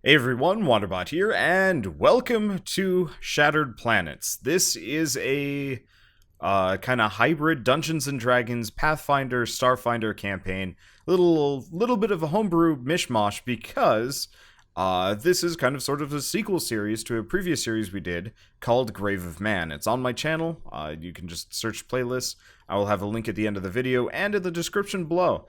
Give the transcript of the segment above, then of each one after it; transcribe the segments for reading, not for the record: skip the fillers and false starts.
Hey everyone, Wanderbot here, and welcome to Shattered Planets. This is a kind of hybrid Dungeons and Dragons Pathfinder Starfinder campaign. Little bit of a homebrew mishmash because this is kind of sort of a sequel series to a previous series we did called Grave of Man. It's on my channel. You can just search playlists. I will have a link at the end of the video and in the description below.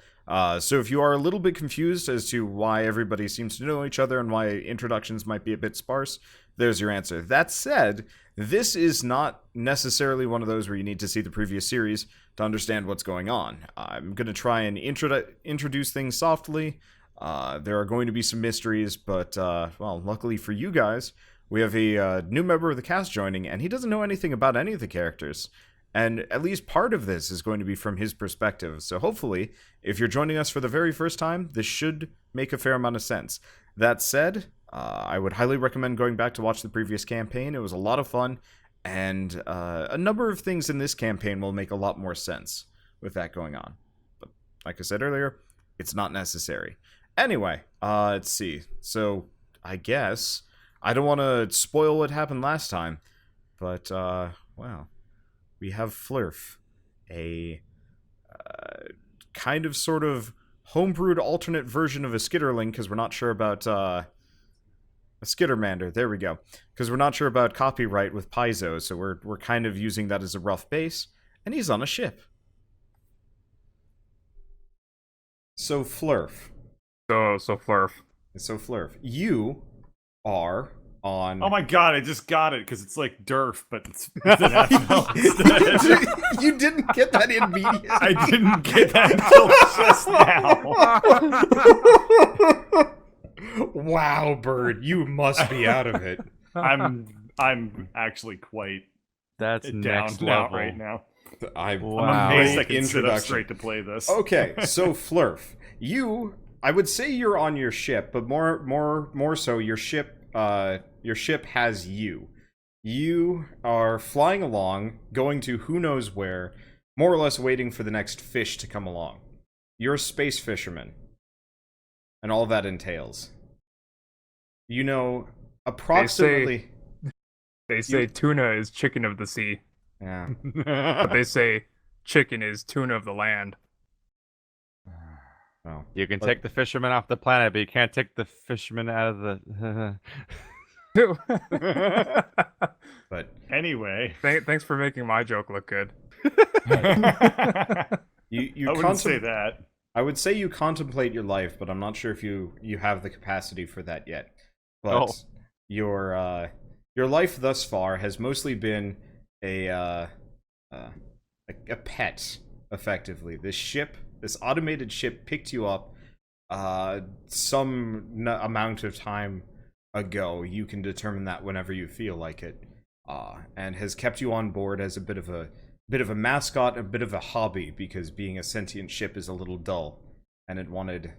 So if you are a little bit confused as to why everybody seems to know each other and why introductions might be a bit sparse, there's your answer. That said, this is not necessarily one of those where you need to see the previous series to understand what's going on. I'm going to try and introduce things softly. There are going to be some mysteries, but, well, luckily for you guys, we have a new member of the cast joining, and he doesn't know anything about any of the characters. And at least part of this is going to be from his perspective. So hopefully, if you're joining us for the very first time, this should make a fair amount of sense. That said, I would highly recommend going back to watch the previous campaign. It was a lot of fun, and a number of things in this campaign will make a lot more sense with that going on. But like I said earlier, it's not necessary. Anyway, let's see. So, I guess, I don't want to spoil what happened last time, but, well, we have Flurf, a kind of sort of homebrewed alternate version of a Skitterling, because we're not sure about, a Skittermander, there we go. Because we're not sure about copyright with Paizo, so we're kind of using that as a rough base, and he's on a ship. So, Flurf. So Flurf. So, Flurf, you are on... Oh my god, I just got it, because it's like Durf, but it's an FL. You didn't get that immediately. I didn't get that until just now. Wow, Bird, you must be out of it. I'm actually quite That's down next and out level. right now. I'm amazed I can sit up straight to play this. Okay, so Flurf, I would say you're on your ship, but more so, your ship has you. You are flying along, going to who knows where, more or less waiting for the next fish to come along. You're a space fisherman, and all that entails. You know, approximately... They say tuna is chicken of the sea, Yeah. but they say chicken is tuna of the land. Well, You can take the fisherman off the planet, but you can't take the fisherman out of the... but Anyway. Thanks for making my joke look good. you I wouldn't say that. I would say you contemplate your life, but I'm not sure if you have the capacity for that yet. But your life thus far has mostly been a pet, effectively. This automated ship picked you up some amount of time ago. You can determine that whenever you feel like it, and has kept you on board as a bit of a mascot, a bit of a hobby, because being a sentient ship is a little dull, and it wanted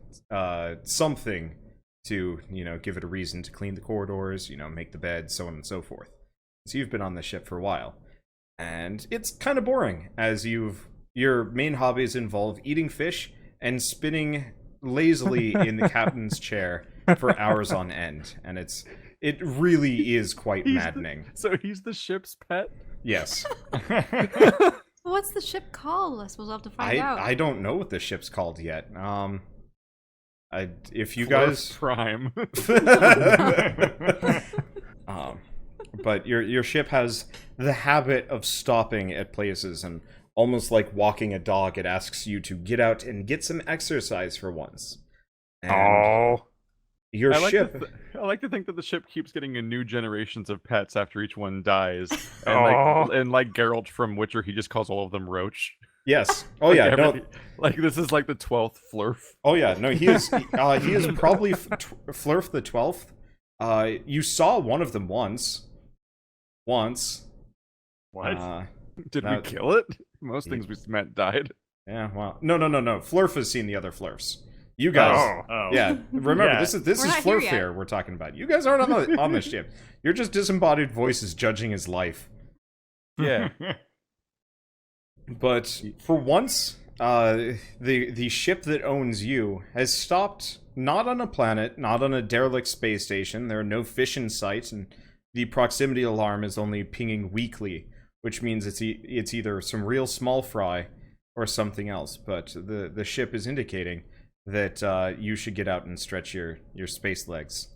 something to, give it a reason to clean the corridors, make the bed, so on and so forth. So you've been on the ship for a while, and it's kind of boring, as your main hobbies involve eating fish and spinning lazily in the captain's chair for hours on end, and it really is quite maddening. So he's the ship's pet? Yes. What's the ship called? I suppose I'll have to find out. I don't know what the ship's called yet. If you Flurf guys Prime. But your ship has the habit of stopping at places, and almost like walking a dog, it asks you to get out and get some exercise for once. And your ship... I like to think that the ship keeps getting new generations of pets after each one dies. And like Geralt from Witcher, he just calls all of them Roach. Yes. Oh yeah. No. Like this is like the 12th Flurf. Oh yeah. No. He is probably Flurf the 12th. You saw one of them once. What? Did we kill it? Most things we met died. Yeah. Well. No. Flurf has seen the other Flurfs. You guys. Oh. Yeah. Remember, Yeah. this is We're not Flurf here here we're talking about. You guys aren't on the ship. You're just disembodied voices judging his life. Yeah. But for once, the ship that owns you has stopped not on a planet, not on a derelict space station. There are no fish in sight, and the proximity alarm is only pinging weekly, which means it's either some real small fry or something else. But the ship is indicating that you should get out and stretch your space legs.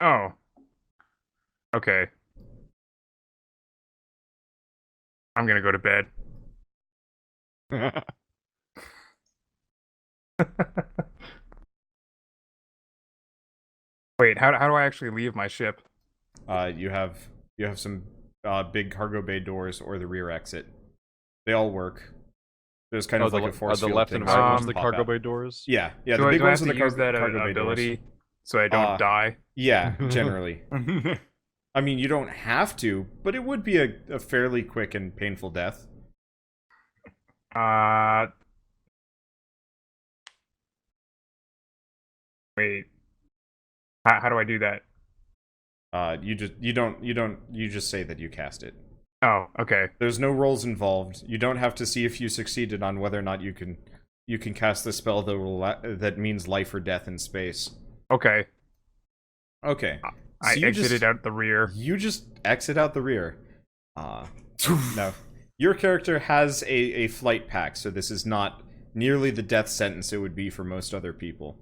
Oh. Okay. I'm gonna go to bed. Wait, how do I actually leave my ship? You have some big cargo bay doors or the rear exit. They all work. There's kind of like a force the field left thing, and so right you ones just the pop cargo out. bay doors? Yeah, the Do I big ones have are to the use that cargo bay doors. ability so I don't die? Yeah, generally. I mean, you don't have to, but it would be a fairly quick and painful death. Wait. How do I do that? You just say that you cast it. Oh, okay. There's no rolls involved. You don't have to see if you succeeded on whether or not you can cast the spell that means life or death in space. Okay. Okay. I exited out the rear. You just exit out the rear. No. Your character has a flight pack, so this is not nearly the death sentence it would be for most other people.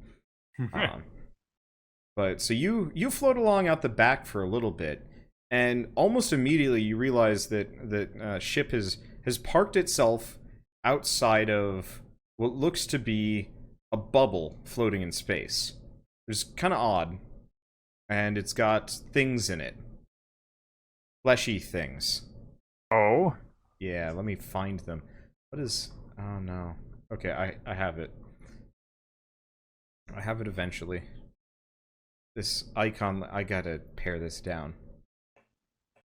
But so you float along out the back for a little bit, and almost immediately you realize that ship has parked itself outside of what looks to be a bubble floating in space. It's kind of odd, and it's got things in it, fleshy things. Oh. Yeah, let me find them. What is... Oh, no. Okay, I have it. I have it eventually. This icon... I gotta pare this down.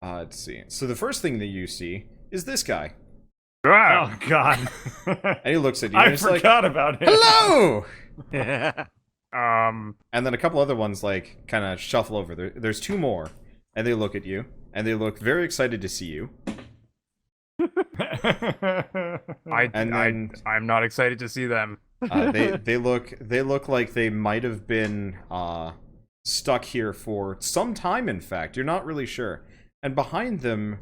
Let's see. So the first thing that you see is this guy. Ah! Oh god. And he looks at you and I he's forgot like, about him. hello! Um. And then a couple other ones, like, kind of shuffle over. There's two more. And they look at you. And they look very excited to see you. I'm not excited to see them. They look like they might have been stuck here for some time. In fact, you're not really sure. And behind them,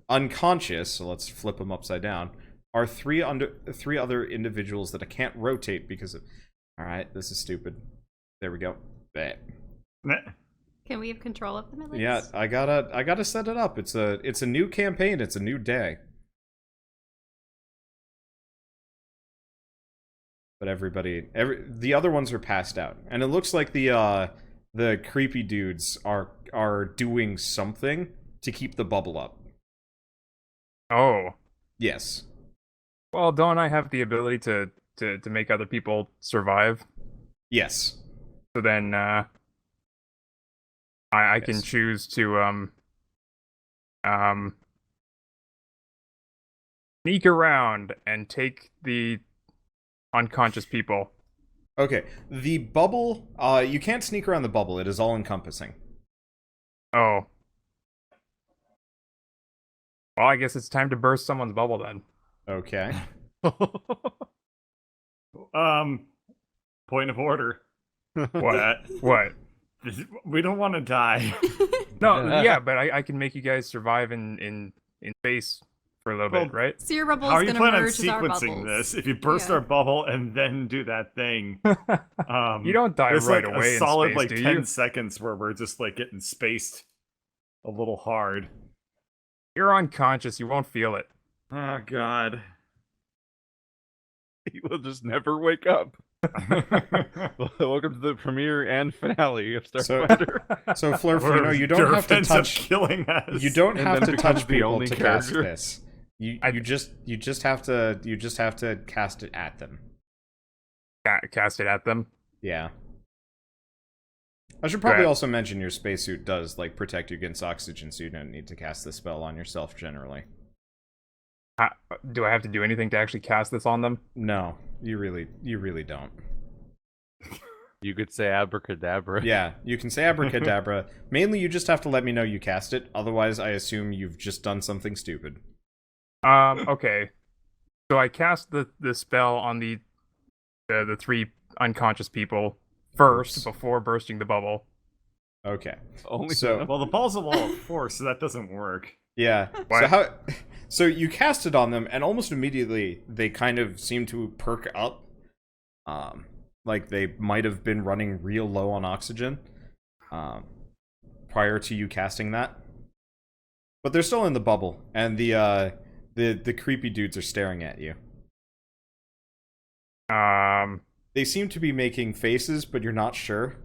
unconscious. So let's flip them upside down. Are three other individuals that I can't rotate because of. All right, this is stupid. There we go. Bad. Can we have control of them at least? Yeah, I gotta set it up. It's a new campaign. It's a new day. But the other ones are passed out, and it looks like the creepy dudes are doing something to keep the bubble up. Oh. Yes. Well, don't I have the ability to make other people survive? Yes. So then, I can choose to sneak around and take the unconscious people. Okay. The bubble. You can't sneak around the bubble. It is all encompassing. Oh. Well, I guess it's time to burst someone's bubble then. Okay. Point of order. What? What? We don't want to die. No, yeah, but I can make you guys survive in space for a little bit, right? So your bubble How are is you going to planning on merge with our sequencing bubbles. this? If you burst Yeah. our bubble and then do that thing, You don't die there's right like away a in solid space, like do 10 you? seconds where we're just like getting spaced a little hard. You're unconscious. You won't feel it. Oh god. He will just never wake up. Welcome to the premiere and finale of Starfinder. So Flurf, you don't have to ends up touch. killing us. You don't And have then to becomes touch the people only to cast character. this. You just have to cast it at them. Cast it at them. Yeah. I should probably Right. also mention your spacesuit does like protect you against oxygen, so you don't need to cast the spell on yourself generally. Do I have to do anything to actually cast this on them? No, you really don't. You could say abracadabra. Yeah, you can say abracadabra. Mainly, you just have to let me know you cast it. Otherwise, I assume you've just done something stupid. Okay. So I cast the spell on the three unconscious people first Oops. before bursting the bubble. Okay. Only So- Well, the ball's a wall of force, so that doesn't work. Yeah. What? So you cast it on them, and almost immediately they kind of seem to perk up. Like they might have been running real low on oxygen, prior to you casting that. But they're still in the bubble, and the creepy dudes are staring at you. They seem to be making faces, but you're not sure.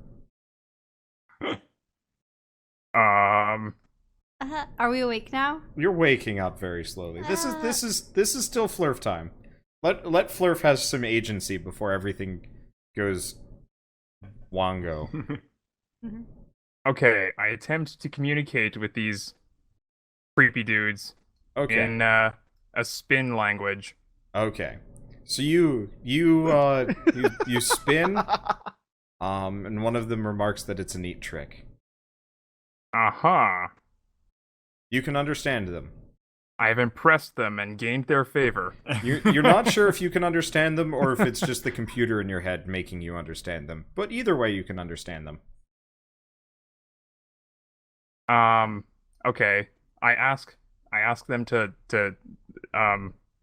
Are we awake now? You're waking up very slowly. This is still Flurf time. Let Flurf has some agency before everything goes wongo. Okay, I attempt to communicate with these creepy dudes Okay. in a spin language. Okay. So you spin, and one of them remarks that it's a neat trick. Aha. You can understand them. I have impressed them and gained their favor. You're not sure if you can understand them or if it's just the computer in your head making you understand them. But either way, you can understand them. Okay. I ask them to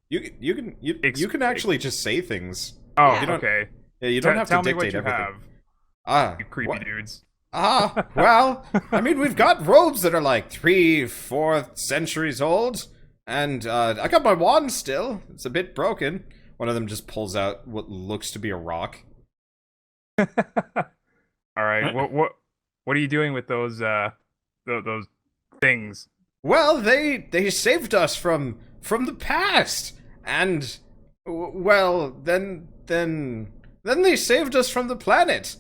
You can actually just say things. Oh, Yeah. You don't- okay. Yeah, you don't have to Tell me dictate what you everything. have, you Ah, creepy what? dudes. Well, I mean, we've got robes that are like 3-4 centuries old, and I got my wand still. It's a bit broken. One of them just pulls out what looks to be a rock. All right. What are you doing with those things? Well, they saved us from the past, and well, then they saved us from the planet,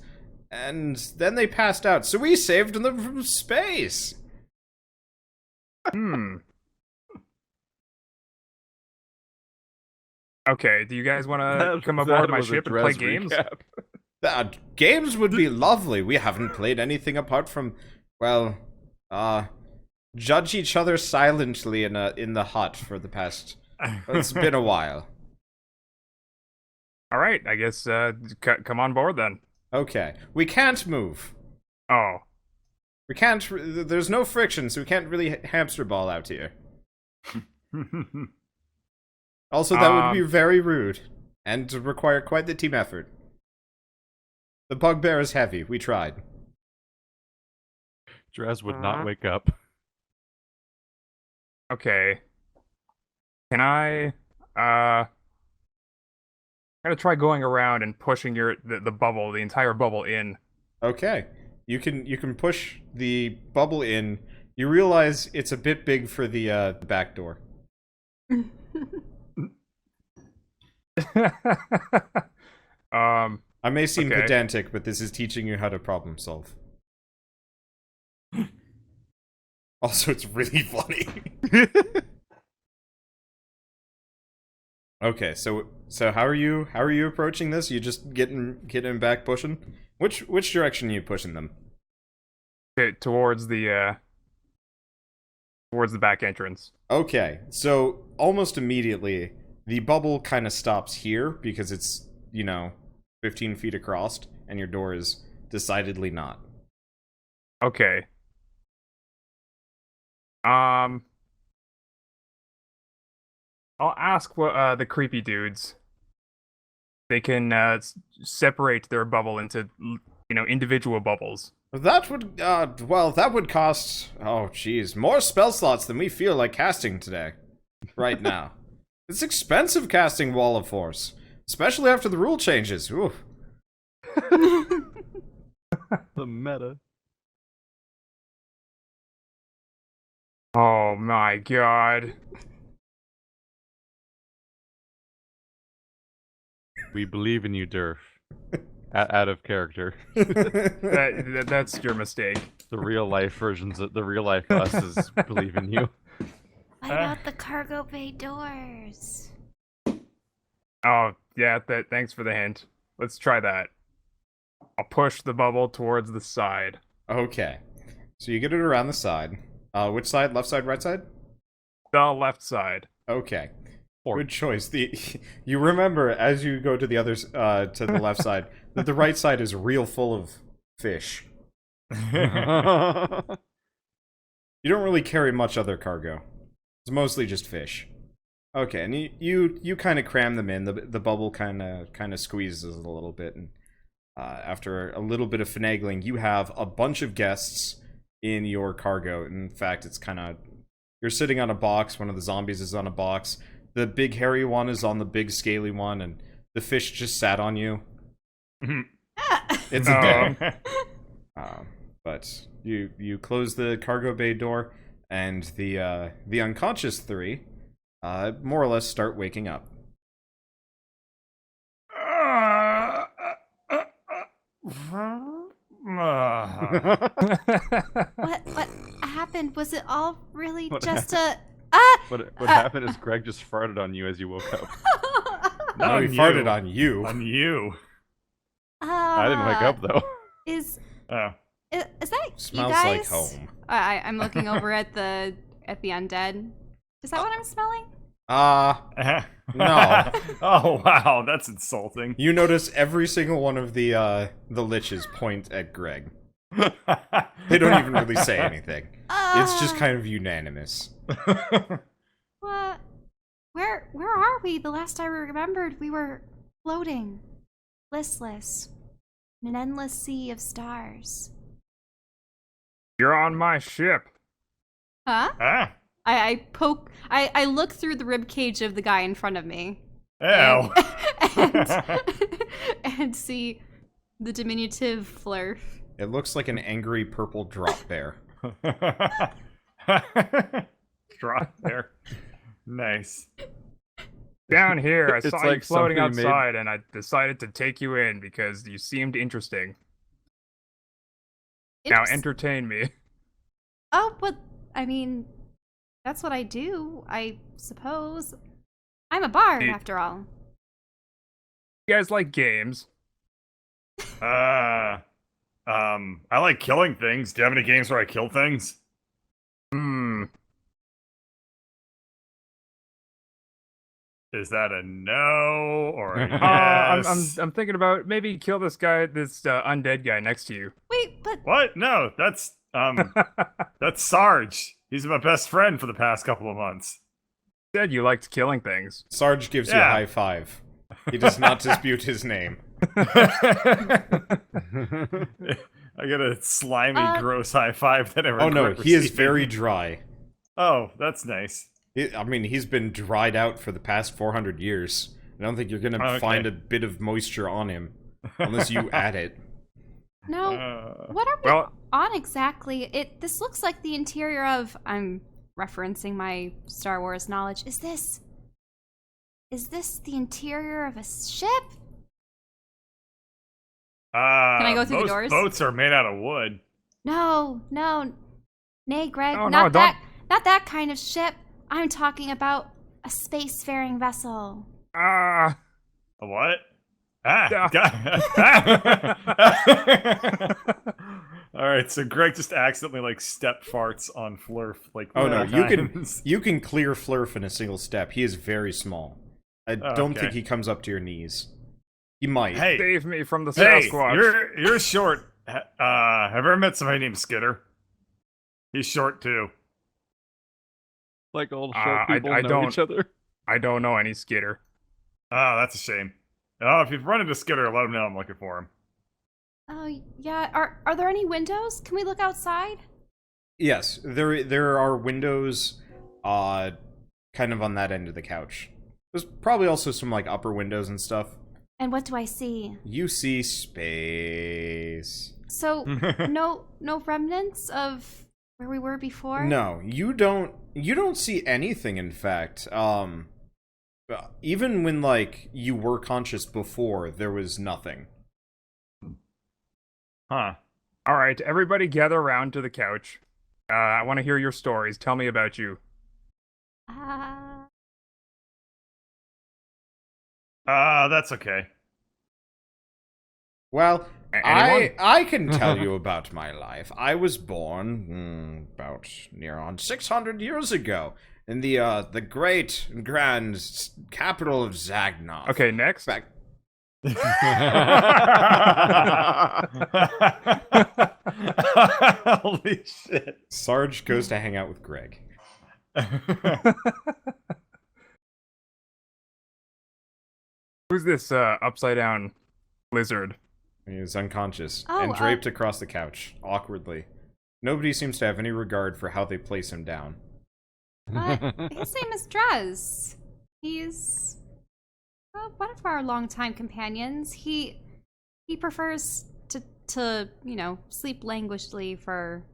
and then they passed out. So we saved them from space. Okay, do you guys want to come aboard my ship and play games? Games would be lovely. We haven't played anything apart from, well, judge each other silently in the hut for the past. It's been a while. All right, I guess come on board then. Okay, we can't move. Oh, We can't. There's no friction, so we can't really hamster ball out here. Also, that would be very rude and require quite the team effort. The Bugbear is heavy. We tried. Drez would not wake up. okay. Can I I'm gonna try going around and pushing the bubble, the entire bubble in. Okay, you can push the bubble in. You realize it's a bit big for the back door. I may seem Okay. pedantic, but this is teaching you how to problem solve. Also, it's really funny. Okay, so how are you approaching this? You just getting back pushing? Which direction are you pushing them? towards the back entrance. Okay, so almost immediately the bubble kind of stops here because it's 15 feet across, and your door is decidedly not. Okay. I'll ask what the creepy dudes. They can separate their bubble into individual bubbles. That would cost, oh jeez, more spell slots than we feel like casting today, right now. It's expensive casting Wall of Force, especially after the rule changes. Ooh. The meta. Oh my god. We believe in you, Durf. Out of character. That's your mistake. The real life the real life us is believe in you. What about the cargo bay doors? Oh, yeah, thanks for the hint. Let's try that. I'll push the bubble towards the side. Okay, so you get it around the side. Which side? Left side, right side? The left side. Okay. Good choice. You remember as you go to the other to the left side that the right side is real full of fish. You don't really carry much other cargo. It's mostly just fish. Okay, and you kind of cram them in. The bubble kind of squeezes a little bit, and after a little bit of finagling, you have a bunch of guests in your cargo. In fact, it's you're sitting on a box. One of the zombies is on a box. The big hairy one is on the big scaly one, and the fish just sat on you. It's a day. But you close the cargo bay door, and the unconscious three more or less start waking up. What happened? Was it all really What just happened? a What happened is Greg just farted on you as you woke up. No, he farted on you. On you. I didn't wake up though. Is Oh. is that Smells you guys? like home. I'm looking over at the undead. Is that what I'm smelling? No. Oh wow, that's insulting. You notice every single one of the liches point at Greg. They don't even really say anything. It's just kind of unanimous. What? Where are we? The last I remembered, we were floating, listless, in an endless sea of stars. You're on my ship. Huh? Ah. I look through the rib cage of the guy in front of me. Ew. And see the diminutive Flurf. It looks like an angry purple drop bear. Drop there. Nice. Down here, I It's saw you like floating something made- outside, and I decided to take you in because you seemed interesting. Now entertain me. Oh, but I mean, that's what I do, I suppose. I'm a bard, Hey. after all. You guys like games? I like killing things. Do you have any games where I kill things? Is that a no or a yes? I'm thinking about maybe kill this guy, this undead guy next to you. Wait, but What? No, that's Sarge. He's my best friend for the past couple of months. Said you liked killing things. Sarge gives you a Yeah. high five. He does not dispute his name. I get a slimy, gross high five that I Oh no, regret he is receiving. very dry. Oh, that's nice. I mean, he's been dried out for the past 400 years. I don't think you're gonna Okay. find a bit of moisture on him. Unless you add it. no. What are we Well, on exactly? This looks like the interior of. I'm referencing my Star Wars knowledge. Is this the interior of a ship? Can I go through the most doors? Boats are made out of wood. No, nay, Greg, No, not don't- not that kind of ship. I'm talking about a spacefaring vessel. A what? Yeah. All right, so Greg just accidentally like step farts on Flurf. Like, Oh no, four you can times. you can clear Flurf in a single step. He is very small. I don't Okay. think he comes up to your knees. He might. Hey, save me from the hey, Sasquatch. you're short. Have you ever met somebody named Skitter? He's short too. Like old short I people know don't- each other. I don't know any Skitter. Oh, that's a shame. Oh, if you've run into Skitter, let him know I'm looking for him. Oh yeah. Are there any windows? Can we look outside? Yes, there are windows, kind of on that end of the couch. There's probably also some like upper windows and stuff. And what do I see? You see space. So no remnants of where we were before? No, you don't see anything, in fact. Even when like you were conscious before, there was nothing. Huh. All right, everybody gather around to the couch. I want to hear your stories. Tell me about you. That's okay. Well, Anyone? I can tell you about my life. I was born about near on 600 years ago, in the great and grand capital of Zagnoth. Okay, next. Back. Holy shit. Sarge goes to hang out with Greg. Who's this upside down lizard? He is unconscious Oh, and draped across the couch, awkwardly. Nobody seems to have any regard for how they place him down. His name is Drez. He's one of our longtime companions. He prefers to sleep languishly for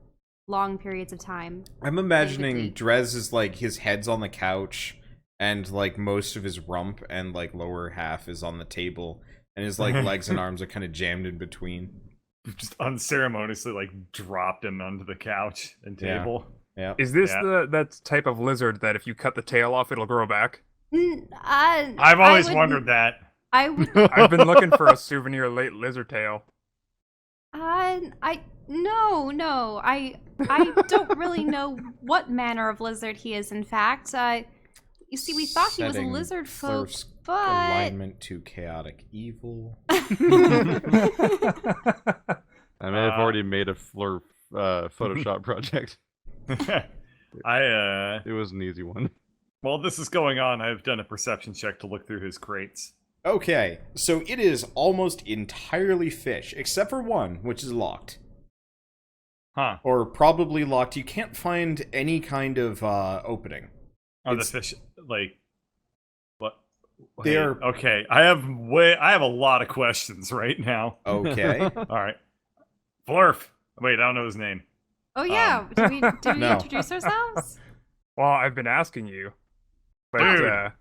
long periods of time. I'm imagining Naively. Drez is like his head's on the couch, and like most of his rump and like lower half is on the table, and his like legs and arms are kind of jammed in between. Just unceremoniously like dropped him onto the couch and Yeah. table. Yeah. Is this Yeah. that type of lizard that if you cut the tail off, it'll grow back? I've always wondered that. I would. I've been looking for a souvenir late lizard tail. No. I don't really know what manner of lizard he is. In fact, you see, we thought he was a Setting lizard folk, Flurf's but alignment to chaotic evil. I may have already made a Flurf Photoshop project. It was an easy one. While this is going on, I've done a perception check to look through his crates. Okay, so it is almost entirely fish, except for one, which is locked. Huh. Or probably locked. You can't find any kind of opening. Oh, It's- the fish, like, what? They are- okay. I have a lot of questions right now. Okay. All right, Flurf. Wait, I don't know his name. oh yeah, did we No. introduce ourselves? Well, I've been asking you, but Dude.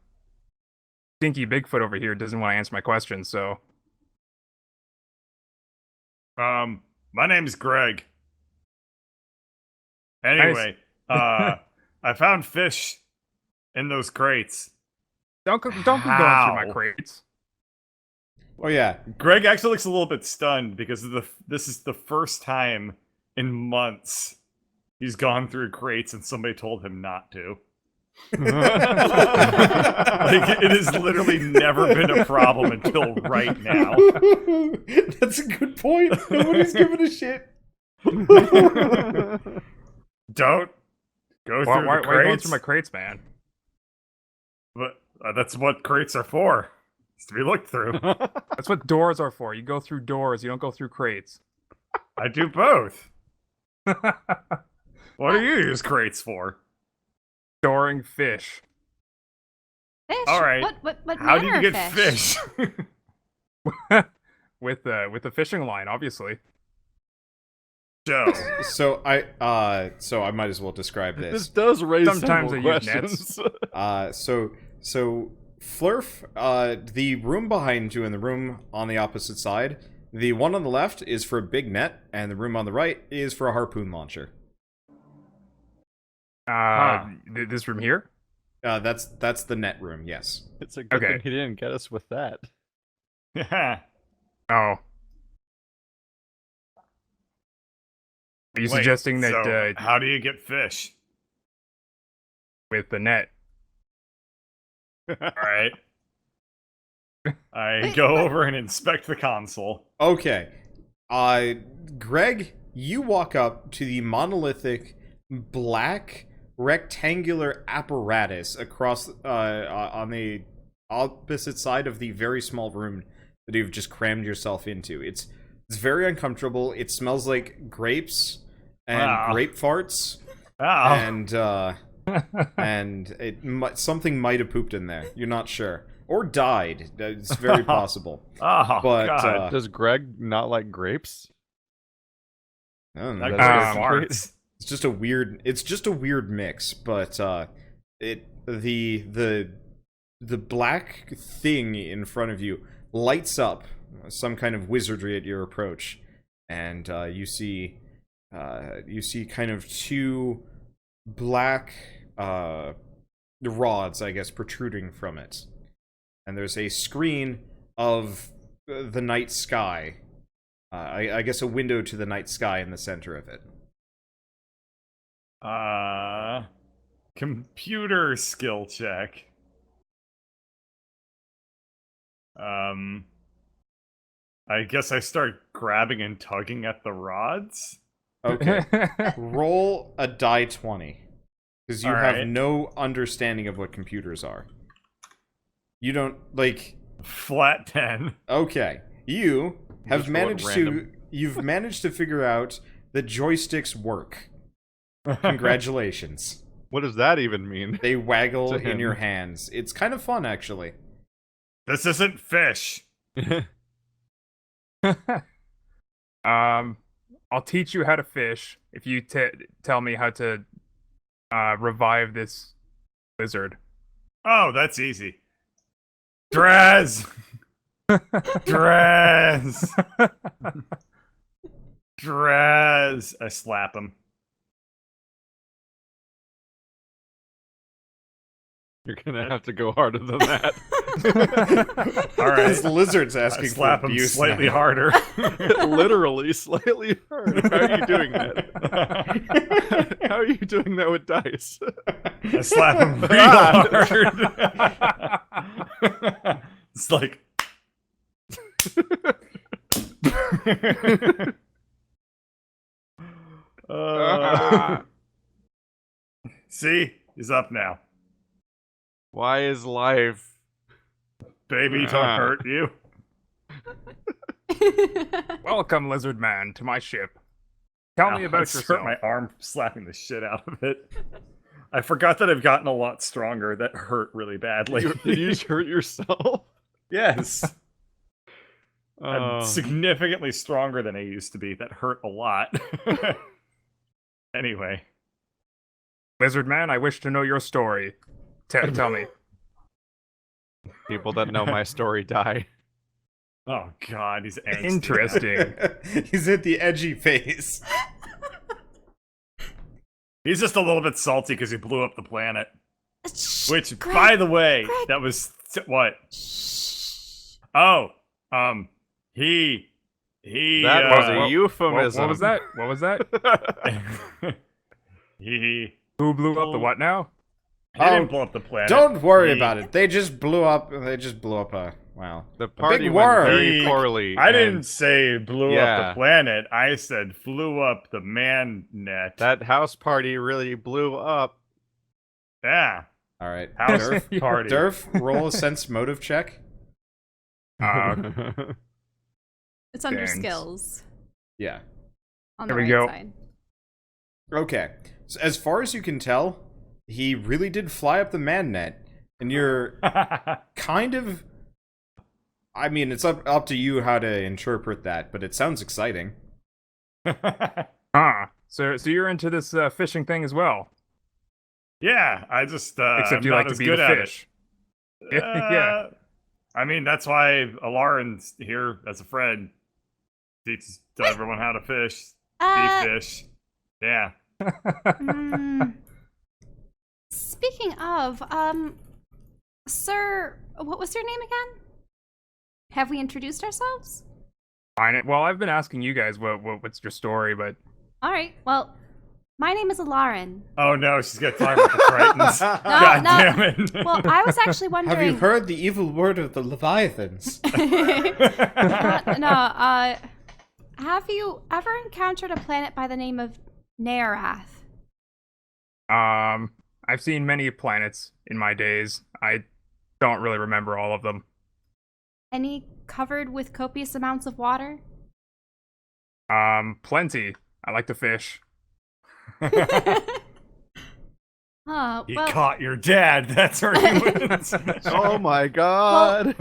Stinky Bigfoot over here doesn't want to answer my questions. So My name's Greg. Anyway, I found fish in those crates. don't be going through How? my crates. Oh yeah. Greg actually looks a little bit stunned because this is the first time in months he's gone through crates and somebody told him not to. Like, it has literally never been a problem until right now. That's a good point. Nobody's giving a shit. Don't go Why, through why, the why are you going crates. through my crates, man? But that's what crates are for. It's to be looked through. That's what doors are for. You go through doors. You don't go through crates. I do both. What do you use crates for? Storing fish. Fish. All right. What How do manner you of get fish? with the fishing line, obviously. Joe. So I might as well describe This this. does raise Sometimes several I use nets. So Flurf, the room behind you and the room on the opposite side, the one on the left is for a big net, and the room on the right is for a harpoon launcher. This room here. That's the net room, yes. It's a good Okay. thing he didn't get us with that. Yeah. Oh. Are you suggesting that So how do you get fish? with the net? All right. I go over and inspect the console. Okay. Greg, you walk up to the monolithic black rectangular apparatus across on the opposite side of the very small room that you've just crammed yourself into. It's very uncomfortable. It smells like grapes and Wow. grape farts, Oh. and something might have pooped in there. You're not sure, or died. It's very possible. Oh, But God. Does Greg not like grapes? I don't know, That that's- goes farts. It's just a weird mix, but the black thing in front of you lights up some kind of wizardry at your approach, and you see kind of two black rods, I guess, protruding from it, and there's a screen of the night sky. I guess a window to the night sky in the center of it. Computer skill check. I guess I start grabbing and tugging at the rods. Okay. Roll a die 20. Because you have Alright. no understanding of what computers are. You don't, like... Flat 10. Okay. You have Just roll it managed random. You've managed to figure out that joysticks work. Congratulations. What does that even mean? They waggle To in him. your hands. It's kind of fun, actually. This isn't fish. I'll teach you how to fish if you tell me how to revive this lizard. Oh, that's easy. Drez! Drez! Drez! I slap him. You're gonna have to go harder than that. Alright. This lizard's I asking for slap him abuse slightly now. harder. Literally, slightly harder. How are you doing that? How are you doing that with dice? I slap him real hard. It's like. See? He's up now. Why is life? Baby, don't hurt you. Welcome, lizard man, to my ship. Tell me Ow, about I just yourself. hurt my arm slapping the shit out of it. I forgot that I've gotten a lot stronger. That hurt really badly. Did you just hurt yourself? Yes. Oh. I'm significantly stronger than I used to be. That hurt a lot. Anyway. Lizard man, I wish to know your story. Tell me. People that know my story die. Oh god, he's angsty. Interesting. He's at the edgy phase. He's just a little bit salty because he blew up the planet. Shh, Which, Greg, by the way, Greg. that was what? Shh. Oh, he. That was a What euphemism. was that? What was that? he Who blew up the what now? didn't blow up the planet. Don't worry He- about it. They just blew up a The party big went worm. very He- poorly. I and didn't say blew up Yeah. the planet. I said flew up the man net. That house party really blew up. Yeah. All right. House Durf, party. Durf, roll a sense motive check. It's under Thanks. skills Yeah. on There the we right go. side. Okay. So as far as you can tell, he really did fly up the man net, and you're kind of. I mean, it's up to you how to interpret that, but it sounds exciting. So you're into this fishing thing as well? Yeah, I just Except I'm you not like to as be good the at fish. it. Yeah. I mean, that's why Elaryn's here as a friend. Teaches everyone how to fish, be fish. Yeah. Speaking of, sir, what was your name again? Have we introduced ourselves? Fine. Well, I've been asking you guys what's your story, but All right. Well, my name is Elaryn. Oh no, she's got to talk about the Tritons. God no. damn it. Well, I was actually wondering. Have you heard the evil word of the Leviathans? Have you ever encountered a planet by the name of Nearath? I've seen many planets in my days. I don't really remember all of them. Any covered with copious amounts of water? Plenty. I like to fish. He Well, caught your dad. That's where he wins. Oh my god.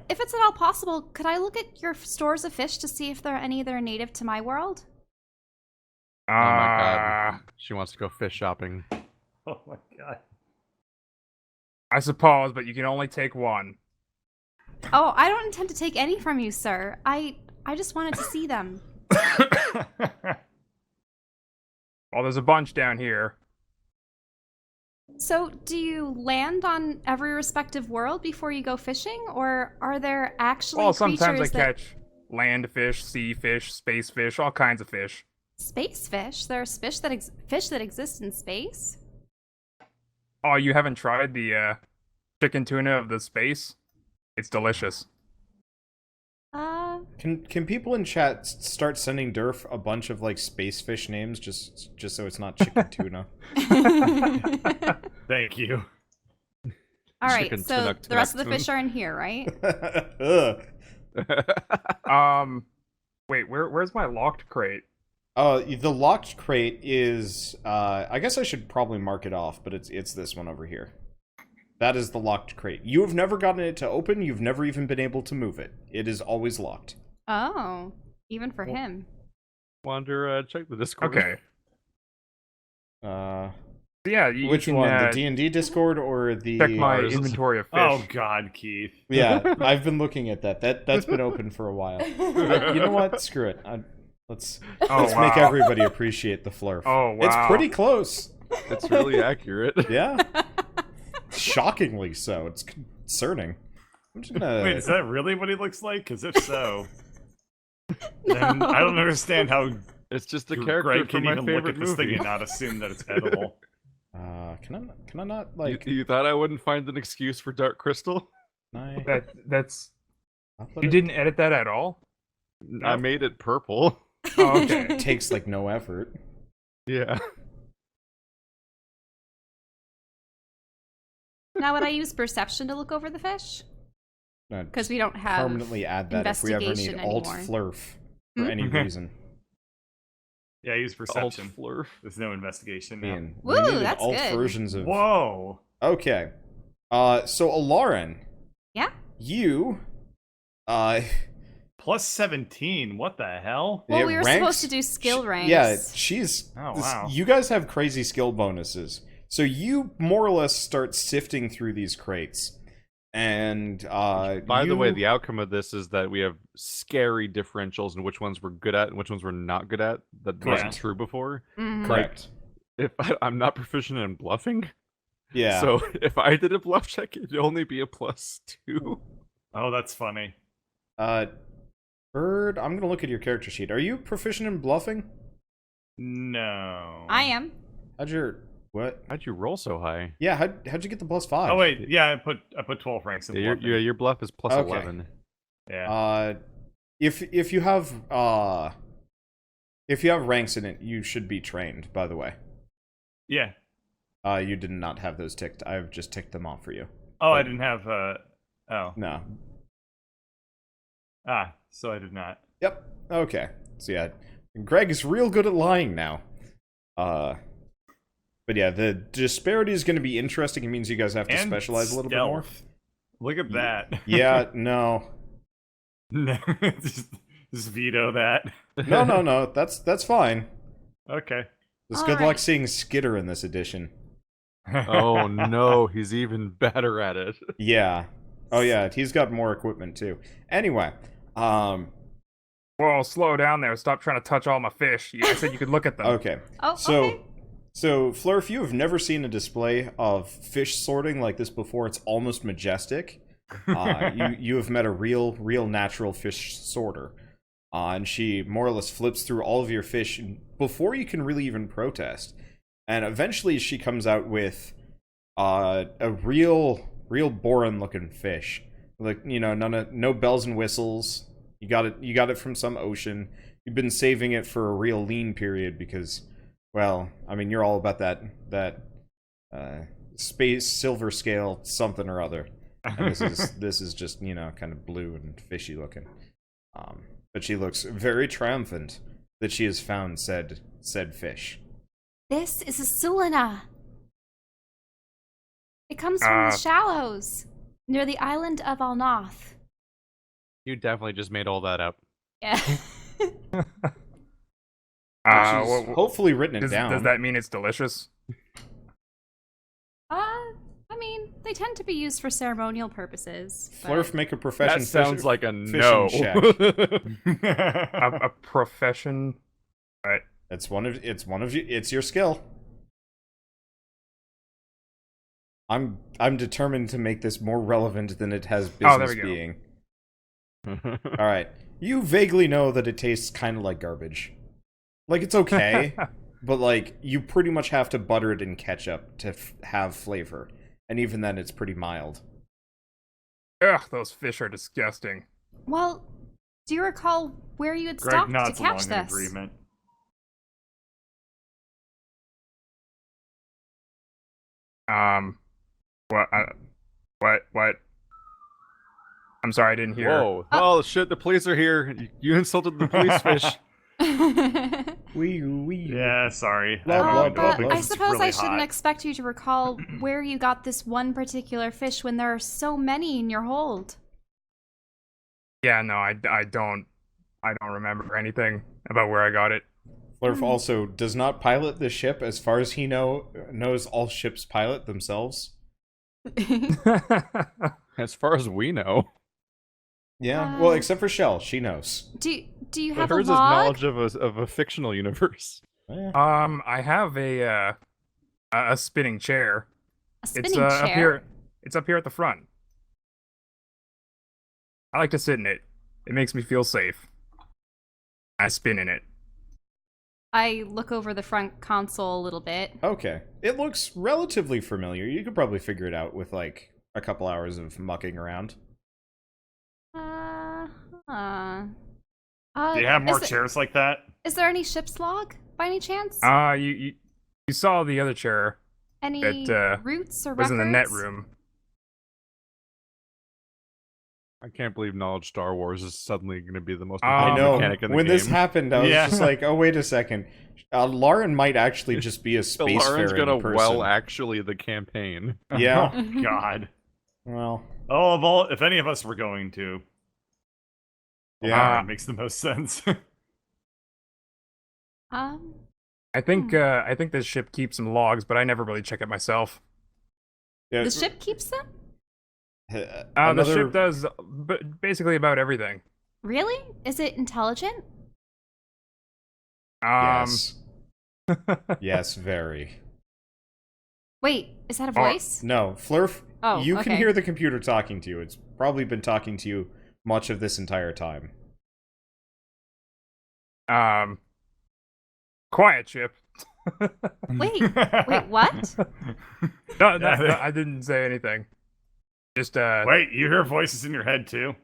if it's at all possible, could I look at your stores of fish to see if there are any that are native to my world? Oh my god. She wants to go fish shopping. Oh my god. I suppose, but you can only take one. Oh, I don't intend to take any from you, sir. I just wanted to see them. Well, there's a bunch down here. So, do you land on every respective world before you go fishing, or are there actually Well, sometimes I creatures that... catch land fish, sea fish, space fish, all kinds of fish. Space fish? There's fish that exist in space? Oh, you haven't tried the chicken tuna of the space? It's delicious. Can people in chat start sending Durf a bunch of like space fish names just so it's not chicken tuna? Thank you. All right, Chicken so tuna the rest of the tuna. fish are in here, right? Ugh. Wait, where's my locked crate? The locked crate is I guess I should probably mark it off, but it's this one over here. That is the locked crate. You have never gotten it to open, you've never even been able to move it. It is always locked. Oh, even for him. Wander, check the Discord. Okay. Yeah, you Which can, one? The D&D Discord or the... check my ours. inventory of fish. Oh God, Keith. Yeah, I've been looking at that. That's been open for a while. You know what? Screw it. Let's make everybody appreciate the Flurf. Oh, wow. It's pretty close. It's really accurate. Yeah. Shockingly so. It's concerning. I'm just gonna... Wait, is that really what he looks like? Because if so, then No. I don't understand how It's just a Greg character can from my even look favorite at this thing movie. and not assume that it's edible. Can I not, like... You thought I wouldn't find an excuse for Dark Crystal? can That's I upload you it? didn't edit that at all? I made it purple. Oh, okay. It takes, like, no effort. Yeah. Now, would I use perception to look over the fish? No, Because we don't have permanently add that if we ever need investigation alt anymore. Flurf for any reason. Yeah, use Alt perception. Flurf. There's no investigation now. Man, Woo, we needed that's alt good. versions of... Whoa. Okay. So Elaryn, Yeah? you, Plus 17. What the hell? Well, yeah, we were ranks- supposed to do skill ranks. Yeah, she's... Oh, wow. You guys have crazy skill bonuses. So you more or less start sifting through these crates. And, By the way, the outcome of this is that we have scary differentials in which ones we're good at and which ones we're not good at. That wasn't Correct. true before. Mhm. Correct. If I'm not proficient in bluffing, Yeah. so if I did a bluff check, it'd only be a +2. Oh, that's funny. Bird, I'm gonna look at your character sheet. Are you proficient in bluffing? No. I am. How'd your... What? How'd you roll so high? Yeah, how'd you get the +5? Oh wait, yeah, I put 12 ranks in Yeah, bluffing. your bluff is Okay. +11. Yeah. If you have ranks in it, you should be trained, by the way. Yeah. You did not have those ticked. I've just ticked them off for you. Oh, I didn't have oh. No. Ah, so I did not. Yep. Okay. So yeah, Greg is real good at lying now. But yeah, the disparity is going to be interesting. It means you guys have to And specialize a little bit more. stealth. Look at that. Yeah, no. No, just veto that. No. That's fine. Okay. Just All good luck right. seeing Skitter in this edition. Oh no, he's even better at it. Yeah. Oh yeah, he's got more equipment too. Anyway, Whoa, slow down there. Stop trying to touch all my fish. I said you could look at them. okay. Oh, So, okay. Flurf, you have never seen a display of fish sorting like this before. It's almost majestic. You have met a real natural fish sorter. And she more or less flips through all of your fish before you can really even protest. And eventually she comes out with a real boring looking fish. Like, you know, no bells and whistles. You got it from some ocean. You've been saving it for a real lean period because, well, I mean, you're all about that space silver scale something or other. And this is just, you know, kind of blue and fishy looking. But she looks very triumphant that she has found said fish. This is a Sulina. It comes from the shallows near the island of Alnoth. You definitely just made all that up. Yeah. She's hopefully written it down. Does that mean it's delicious? I mean, they tend to be used for ceremonial purposes. but- Flurf, make a profession. That sounds like a fishing no. check. A profession? It's one of you. It's your skill. I'm determined to make this more relevant than it has Oh, there business we go. being. All right, you vaguely know that it tastes kind of like garbage. Like it's okay. but like you pretty much have to butter it in ketchup to have flavor, and even then it's pretty mild. Ugh, those fish are disgusting. Well, do you recall where you had Greg stopped to nods along catch in this? agreement. What? What? I'm sorry, I didn't hear. Whoa! Oh shit! The police are here. You insulted the police fish. Wee. Yeah, sorry. Blah, I blah, really blah, don't but blah. I because it's suppose really I shouldn't hot. expect you to recall where you got this one particular fish when there are so many in your hold. Yeah, no, I don't remember anything about where I got it. Flurf also does not pilot the ship. As far as he knows, all ships pilot themselves. As far as we know, Yeah, well, except for Chelle, she knows. Do you but have a hers is log? knowledge of a fictional universe. Eh. I have a spinning chair. A spinning It's chair? up here. It's up here at the front. I like to sit in it. It makes me feel safe. I spin in it. I look over the front console a little bit. Okay, it looks relatively familiar. You could probably figure it out with like a couple hours of mucking around. Do you have more is chairs like that? Is there any ship's log by any chance? You saw the other chair Any that routes or was records? in the net room. I can't believe knowledge Star Wars is suddenly going to be the most I important I know. mechanic in the When game. this happened, I was Yeah. just like, "Oh, wait a second. Lauren might actually just be a Elaryn's spacefaring gonna person." actually the campaign. Yeah. Oh, God. Well, Oh, if any of us were going to, yeah. it makes the most sense. I think this ship keeps some logs, but I never really check it myself. Yeah, The ship keeps them? The ship does basically about everything. Really? Is it intelligent? Yes. Yes, very. Wait, is that a voice? No, Flurf, Oh, you can okay. hear the computer talking to you. It's probably been talking to you much of this entire time. Quiet ship. Wait, what? No, Yeah, I didn't say anything. Just Wait, you hear voices in your head too?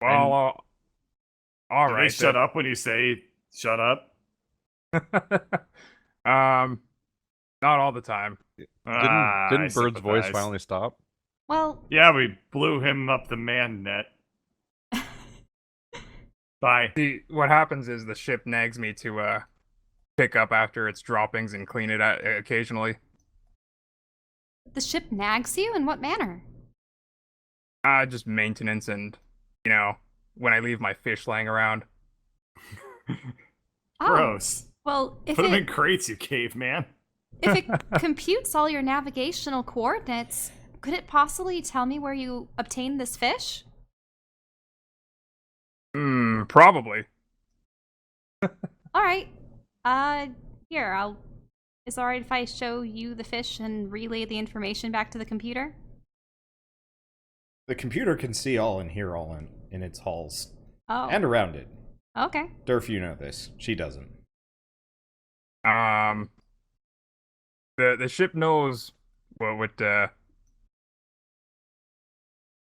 well, all Do right. they shut up when you say shut up? Not all the time. Didn't I Bird's voice sympathize. finally stop? Well, Yeah, we blew him up the man net. Bye. See, what happens is the ship nags me to pick up after its droppings and clean it occasionally. the ship nags you? In what manner? Just maintenance and, when I leave my fish laying around. Oh, Gross. well, if Put him in it, crates, you caveman. if it computes all your navigational coordinates, could it possibly tell me where you obtained this fish? Probably. All right. Here, Is it alright if I show you the fish and relay the information back to the computer? The computer can see all and hear all in its halls. Oh. And around it. Okay. Durf, you know this. She doesn't. The ship knows what the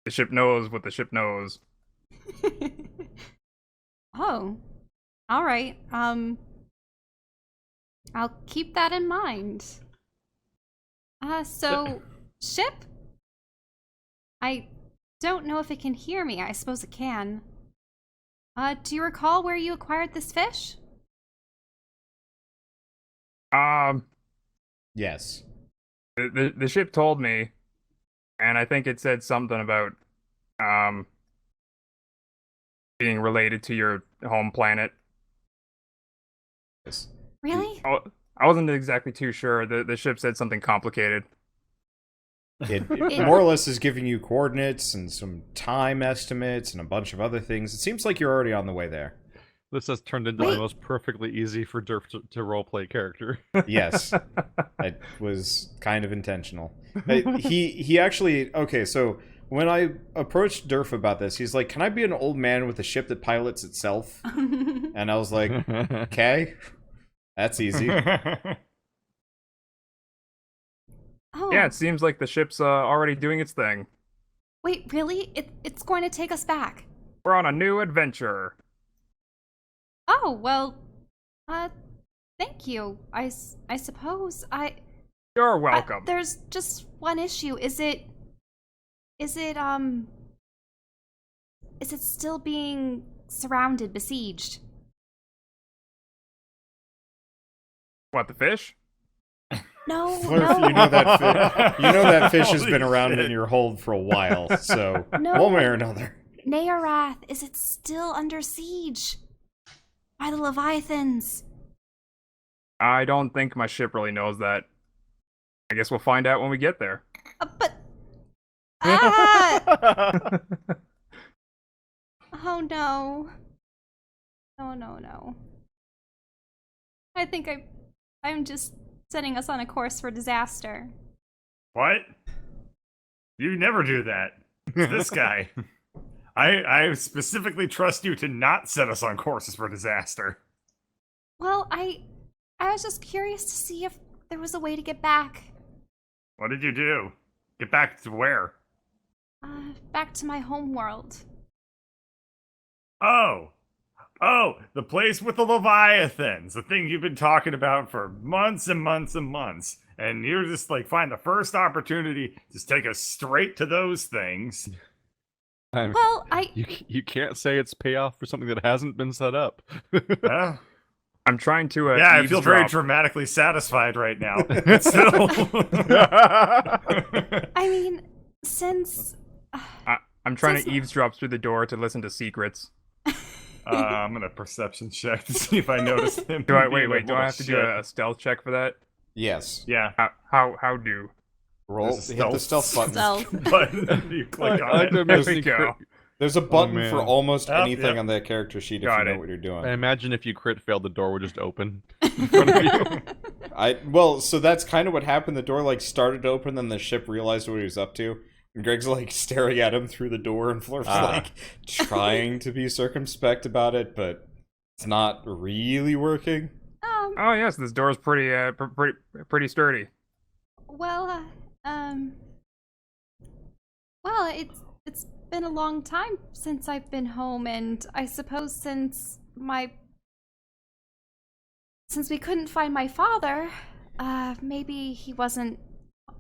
ship knows what the ship knows. Oh. Alright. I'll keep that in mind. So, ship? I don't know if it can hear me. I suppose it can. Do you recall where you acquired this fish? Yes. The ship told me, and I think it said something about being related to your home planet. Yes. Really? I wasn't exactly too sure. The ship said something complicated. It more or less is giving you coordinates and some time estimates and a bunch of other things. It seems like you're already on the way there. This has turned into the most perfectly easy for Durf to roleplay character. Yes. It was kind of intentional. He actually... Okay, so when I approached Durf about this, he's like, "Can I be an old man with a ship that pilots itself?" And I was like, "Okay, that's easy." Oh. Yeah, it seems like the ship's already doing its thing. Wait, really? It's going to take us back. We're on a new adventure. Oh, well, thank you. I suppose You're welcome. there's just one issue. Is it still being surrounded, besieged? What, the fish? No, Flurf, no. you know that fish has Holy been around shit. in your hold for a while, so No. one way or another. Nearath, is it still under siege by the Leviathans? I don't think my ship really knows that. I guess we'll find out when we get there. But ah! Oh no. No. I think I'm just setting us on a course for disaster. What? You never do that. It's this guy. I specifically trust you to not set us on courses for disaster. Well, I was just curious to see if there was a way to get back. What did you do? Get back to where? Back to my home world. Oh, the place with the Leviathans, the thing you've been talking about for months and months and months. And you're just like, find the first opportunity, just take us straight to those things. Well, You can't say it's payoff for something that hasn't been set up. Huh? I'm trying to Yeah, I feel very eavesdrop. dramatically satisfied right now. But still. I mean, since I'm trying Since- to eavesdrop through the door to listen to secrets. I'm gonna perception check to see if I notice him. Do I being wait? Do little I have to do shit. a stealth check for that? Yes. Yeah. How do? Roll. There's a Hit the stealth button. stealth. Button. You click I on like to it. There imagine we go. There's a button for man. almost Oh, anything yep. on that character sheet if Got you know it. what you're doing. I imagine if you crit failed, the door would just open in front of you. Well, so that's kind of what happened. The door like started to open, then the ship realized what he was up to. And Greg's like staring at him through the door, and Flurf's like trying to be circumspect about it, but it's not really working. Oh yes, this door is pretty pretty sturdy. Well, well, it's been a long time since I've been home, and I suppose since we couldn't find my father, maybe he wasn't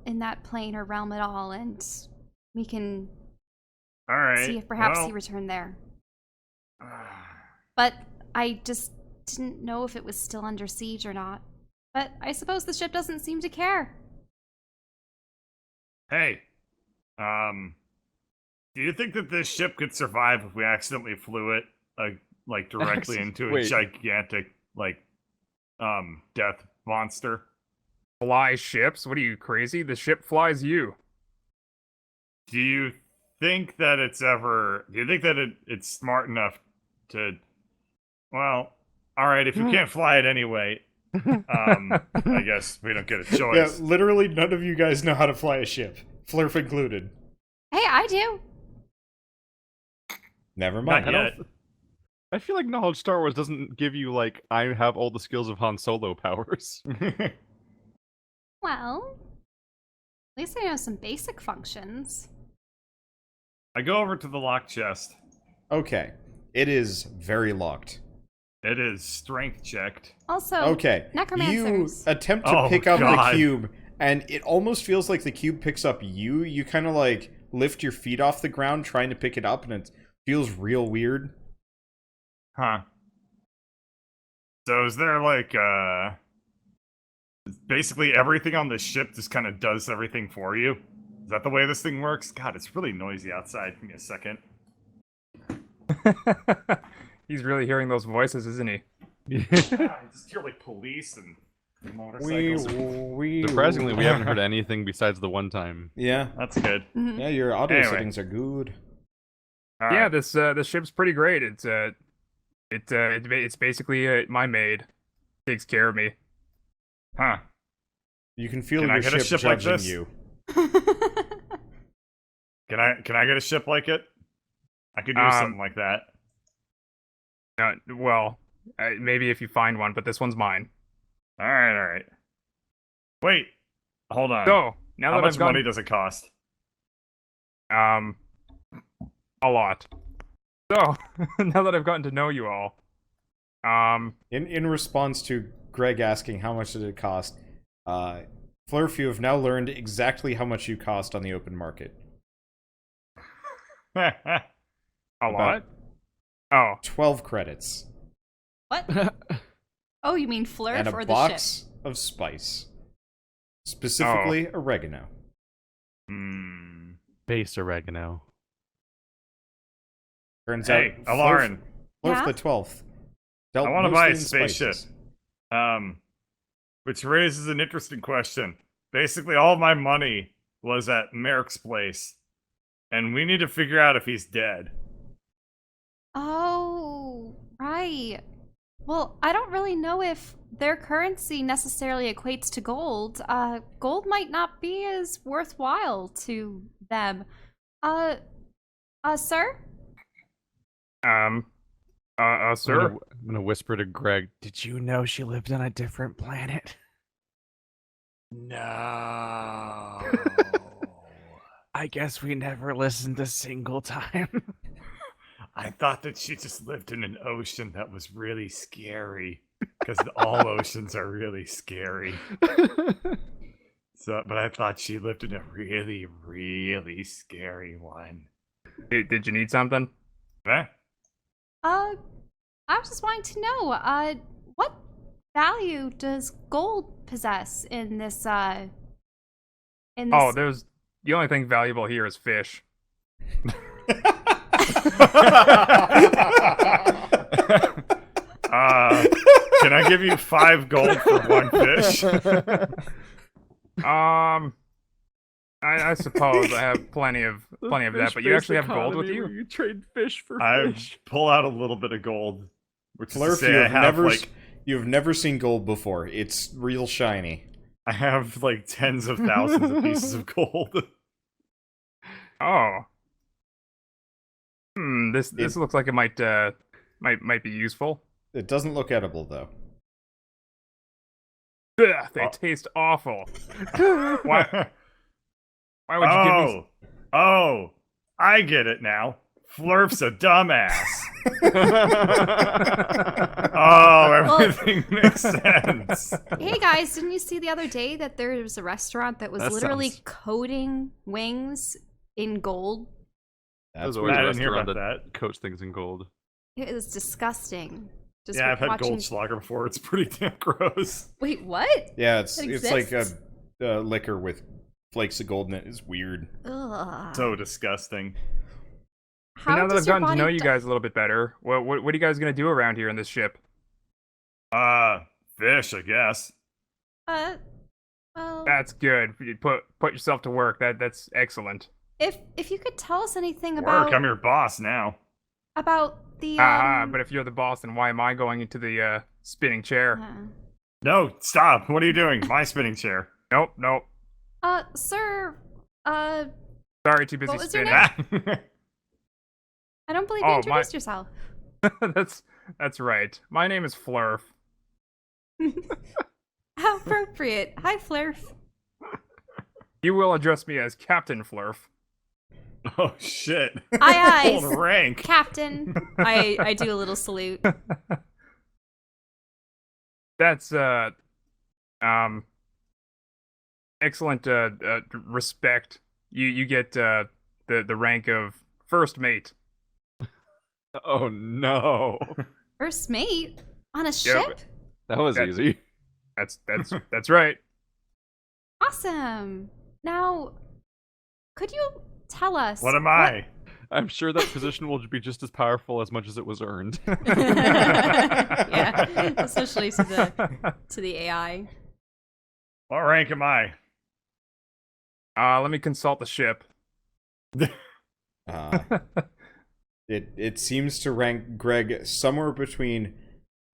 in that plane or realm at all, and we can All right. see if perhaps well, he returned there. But I just didn't know if it was still under siege or not. But I suppose the ship doesn't seem to care. Hey, do you think that this ship could survive if we accidentally flew it, like directly into a Wait. gigantic, death monster? Fly ships? What are you, crazy? The ship flies you. Do you think that it's smart enough to? Well, all right. If you can't fly it anyway, I guess we don't get a Yeah, choice. literally none of you guys know how to fly a ship, Flurf included. Hey, I do. Never Not mind. yet. I feel like knowledge Star Wars doesn't give you like I have all the skills of Han Solo powers. Well, at least I know some basic functions. I go over to the locked chest. Okay, it is very locked. It is strength checked. Also, Okay, you necromancers. attempt to Oh, pick up God. the cube, and it almost feels like the cube picks up you. You kind of like lift your feet off the ground trying to pick it up, and it feels real weird. Huh. So is there basically everything on the ship just kind of does everything for you? Is that the way this thing works? God, it's really noisy outside. Give me a second. He's really hearing those voices, isn't he? I just hear like police and motorcycles. Surprisingly, we haven't heard anything besides the one time. Yeah, That's good. Mhm. yeah, your audio Anyway. settings are good. All Yeah, right. this ship's pretty great. It's basically my maid. Takes care of me. Huh. You can feel Can I your get a ship ship like judging this? you. Can I get a ship like it? I could use something like that. Well, maybe if you find one, but this one's mine. All right. Wait, hold on. So now How that much I've gotten, money does it cost? a lot. So now that I've gotten to know you all, In response to Greg asking how much did it cost, Flurf, you have now learned exactly how much you cost on the open market. a About lot. Oh, 12 credits. What? Oh, you mean Flurf And or a the box ship? of spice. Specifically, oregano. Base oregano. Turns Hey, out, Elaryn. Flurf Yeah? the 12th. Dealt I want to buy a mostly in spaceship. spices. Which raises an interesting question. Basically, all of my money was at Merrick's place, and we need to figure out if he's dead. Oh, right. Well, I don't really know if their currency necessarily equates to gold. Gold might not be as worthwhile to them. Sir? Sir. I'm gonna whisper to Greg. Did you know she lived on a different planet? No. I guess we never listened a single time. I thought that she just lived in an ocean that was really scary. Because all oceans are really scary. But I thought she lived in a really, really scary one. Did you need something? Eh? I was just wanting to know, what value does gold possess in this, Oh, there's the only thing valuable here is fish. Can I give you 5 gold for 1 fish? I suppose I have plenty of that, but you actually have gold with you? You trade fish for I fish. pull out a little bit of gold. Which is to Flurf, say I have you've never seen gold before. It's real shiny. I have like tens of thousands of pieces of gold. Oh. This looks like it might be useful. It doesn't look edible, though. Ugh, they taste awful. Why would you give me? Oh, I get it now. Flurf's a dumbass. Oh, everything makes sense. Hey guys, didn't you see the other day that there was a restaurant that was That literally sounds- coating wings in gold? That's There's weird. always I a didn't hear restaurant about that coats things in gold. It was disgusting. Just Yeah, I've had watching... Goldschlager before. It's pretty damn gross. Wait, what? Yeah, It it's like exists? a liquor with flakes of gold in it. It's weird. Ugh. So disgusting. How Now that does I've your gotten to body know you guys a little bit better, what are you guys gonna do around here in this ship? Fish, I guess. Well, That's good. You put yourself to work. That's excellent. if you could tell us anything about Work, I'm your boss now. the But if you're the boss, then why am I going into the spinning chair? No, stop. What are you doing? My spinning chair. Nope. Sir, Sorry, too busy What was your spinning. I don't believe you Oh, introduced yourself. That's right. My name is Flurf. How appropriate. Hi, Flurf. You will address me as Captain Flurf. Oh, shit. Aye, Hold aye, rank. Captain. I do a little salute. That's excellent respect. You get the rank of first mate. Oh no. First mate on a ship? That was That- easy. That's right. Awesome. Now, could you tell us What am I? I'm sure that position will be just as powerful as much as it was earned. Yeah, especially to the AI. What rank am I? Let me consult the ship. It seems to rank Greg somewhere between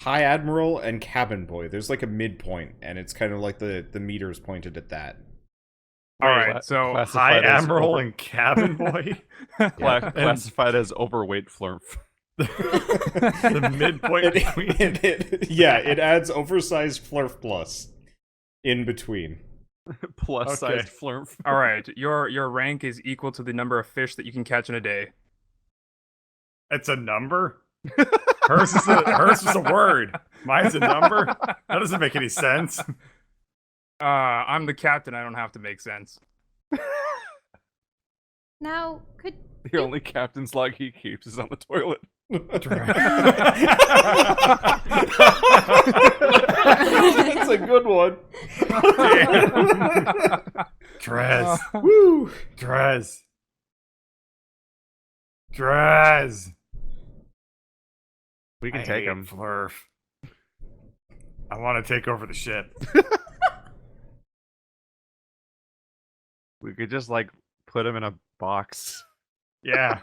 High Admiral and Cabin Boy. There's like a midpoint, and it's kind of like the meter's pointed at that. All Wait, right, so High classified as Admiral and Cabin Boy? classified as overweight Flurf. The midpoint between. It adds oversized Flurf plus in between. Plus sized Okay. Flurf. all right, your rank is equal to the number of fish that you can catch in a day. It's a number? Hers is a word. Mine's a number? That doesn't make any sense. I'm the captain. I don't have to make sense. Now, could The only captain's log he keeps is on the toilet. That's a good one. Drez. Woo! Drez. Drez. We can I take hate him. Flurf. I want to take over the ship. We could just like put him in a box. Yeah.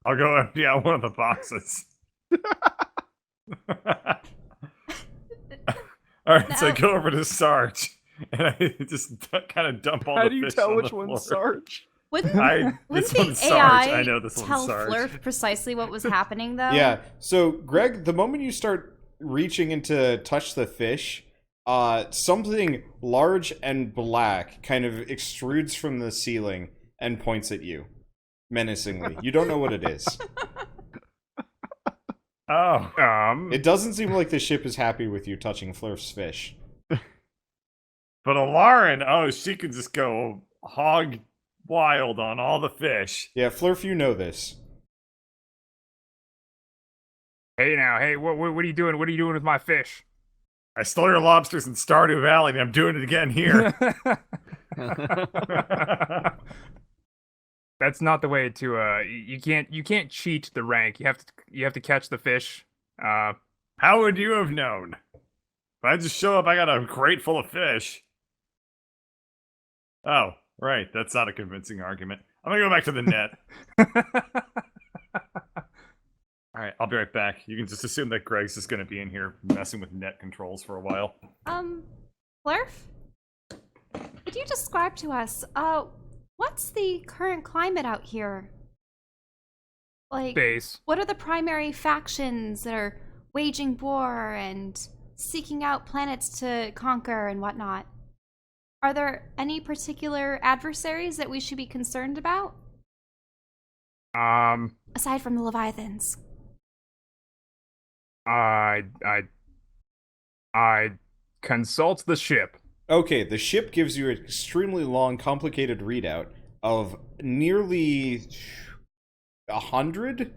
I'll go empty out one of the boxes. Alright, so I No. go over to Sarge. And I just kind of dump all How the do you fish tell on which the one's floor. Sarge? wouldn't This wouldn't one's the Sarge. AI I know this one's tell Sarge. Flurf precisely what was happening though? Yeah. So, Greg, the moment you start reaching in to touch the fish, something large and black kind of extrudes from the ceiling and points at you menacingly. You don't know what it is. Oh. It doesn't seem like the ship is happy with you touching Flurf's fish. But Elaryn, she can just go hog wild on all the fish. Yeah, Flurf, you know this. Hey now, hey, what are you doing? What are you doing with my fish? I stole your lobsters in Stardew Valley, and I'm doing it again here. That's not the way to. You can't cheat the rank. You have to catch the fish. How would you have known? If I just show up, I got a crate full of fish. Oh, right. That's not a convincing argument. I'm gonna go back to the net. All right, I'll be right back. You can just assume that Greg's just gonna be in here messing with net controls for a while. Flurf? Could you describe to us, what's the current climate out here? Like, Base. what are the primary factions that are waging war and seeking out planets to conquer and whatnot? Are there any particular adversaries that we should be concerned about? Aside from the Leviathans. I consult the ship. Okay, the ship gives you an extremely long, complicated readout of nearly 100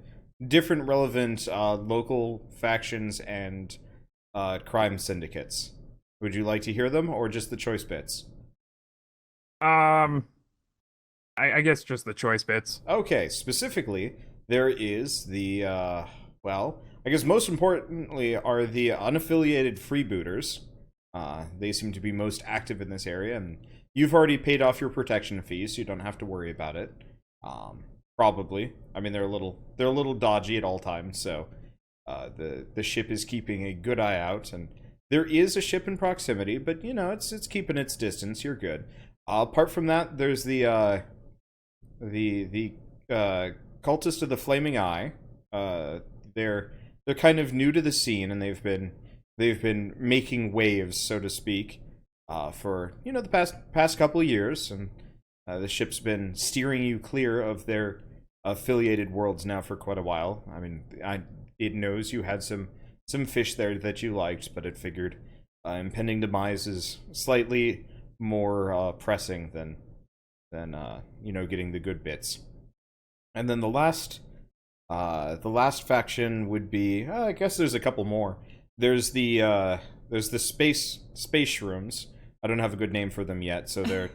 different relevant local factions and crime syndicates. Would you like to hear them, or just the choice bits? I guess just the choice bits. Okay, specifically, there is the, well, I guess most importantly are the unaffiliated freebooters. They seem to be most active in this area, and you've already paid off your protection fees, so you don't have to worry about it. Probably. I mean, they're a little dodgy at all times, so the ship is keeping a good eye out, and there is a ship in proximity, but you know, it's keeping its distance. You're good. Apart from that, there's the cultist of the Flaming Eye. They're kind of new to the scene, and they've been making waves, so to speak, for the past couple of years, and the ship's been steering you clear of their affiliated worlds now for quite a while. I mean, it knows you had some fish there that you liked, but it figured impending demise is slightly more pressing than getting the good bits. And then the last faction would be, I guess there's a couple more. There's the space shrooms. I don't have a good name for them yet, so they're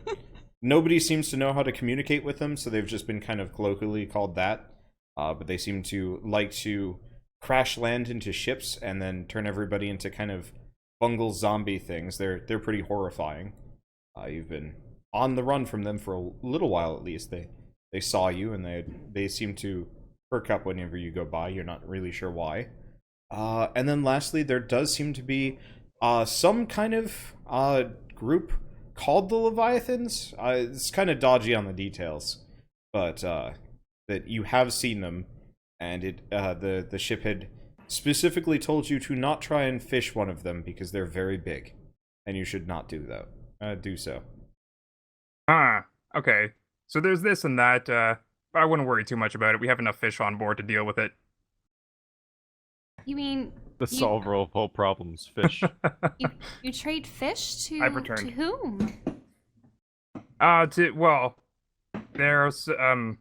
nobody seems to know how to communicate with them, so they've just been kind of colloquially called that. But they seem to like to crash land into ships and then turn everybody into kind of bungle zombie things. They're pretty horrifying. You've been on the run from them for a little while at least. They saw you, and they seem to perk up whenever you go by. You're not really sure why. And then lastly, there does seem to be some kind of group called the Leviathans. It's kind of dodgy on the details, but that you have seen them, and the ship had specifically told you to not try and fish one of them because they're very big, and you should not do so. Huh. Okay. So there's this and that. I wouldn't worry too much about it. We have enough fish on board to deal with it. You mean The solver of all problems, fish. you trade fish I've to returned. whom? Well, there's The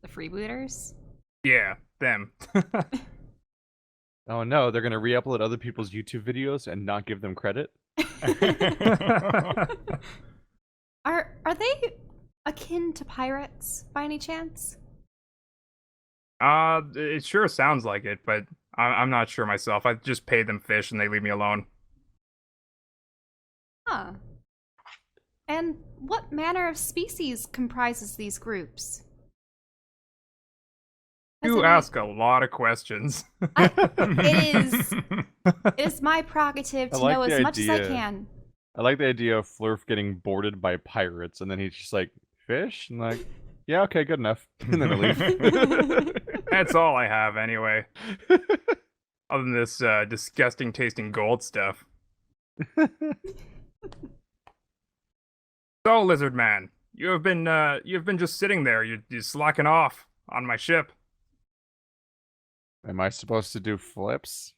freebooters? yeah, them. Oh no, they're gonna re-upload other people's YouTube videos and not give them credit? Are they akin to pirates by any chance? It sure sounds like it, but I'm not sure myself. I just pay them fish and they leave me alone. Huh. And what manner of species comprises these groups? Has You any- ask a lot of questions. It is my prerogative I to like know the as much as I idea. can. I like the idea of Flurf getting boarded by pirates, and then he's just like, fish? And like, yeah, okay, good enough. And then I leave. That's all I have anyway. Other than this disgusting tasting gold stuff. So, Lizard Man, you've been just sitting there. You're slacking off on my ship. Am I supposed to do flips?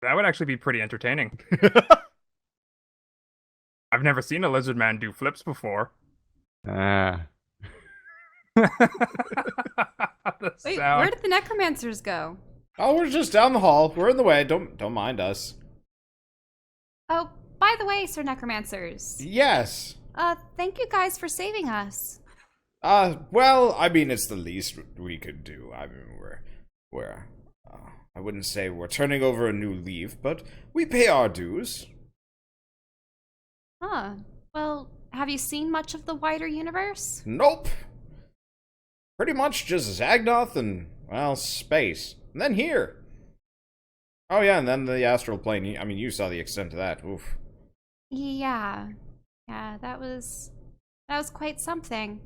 That would actually be pretty entertaining. I've never seen a lizard man do flips before. Ah. The Wait, sound. where did the necromancers go? Oh, we're just down the hall. We're in the way. Don't mind us. Oh, by the way, Sir Necromancers. Yes. Thank you guys for saving us. Well, I mean, it's the least we could do. I mean, we're I wouldn't say we're turning over a new leaf, but we pay our dues. Huh. Well, have you seen much of the wider universe? Nope. Pretty much just Zagnoth and, well, space. And then here. Oh yeah, and then the astral plane. I mean, you saw the extent of that. Oof. Yeah. Yeah, that was quite something.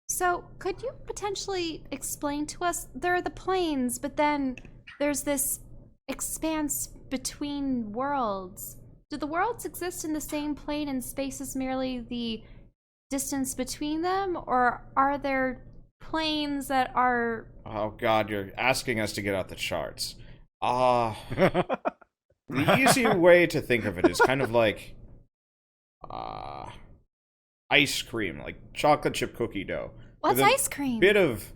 So, could you potentially explain to us, there are the planes, but then there's this expanse between worlds. Do the worlds exist in the same plane and space is merely the distance between them, or are there planes that are... Oh god, you're asking us to get out the charts. The easy way to think of it is kind of like ice cream, like chocolate chip cookie dough. What's With a ice cream? bit of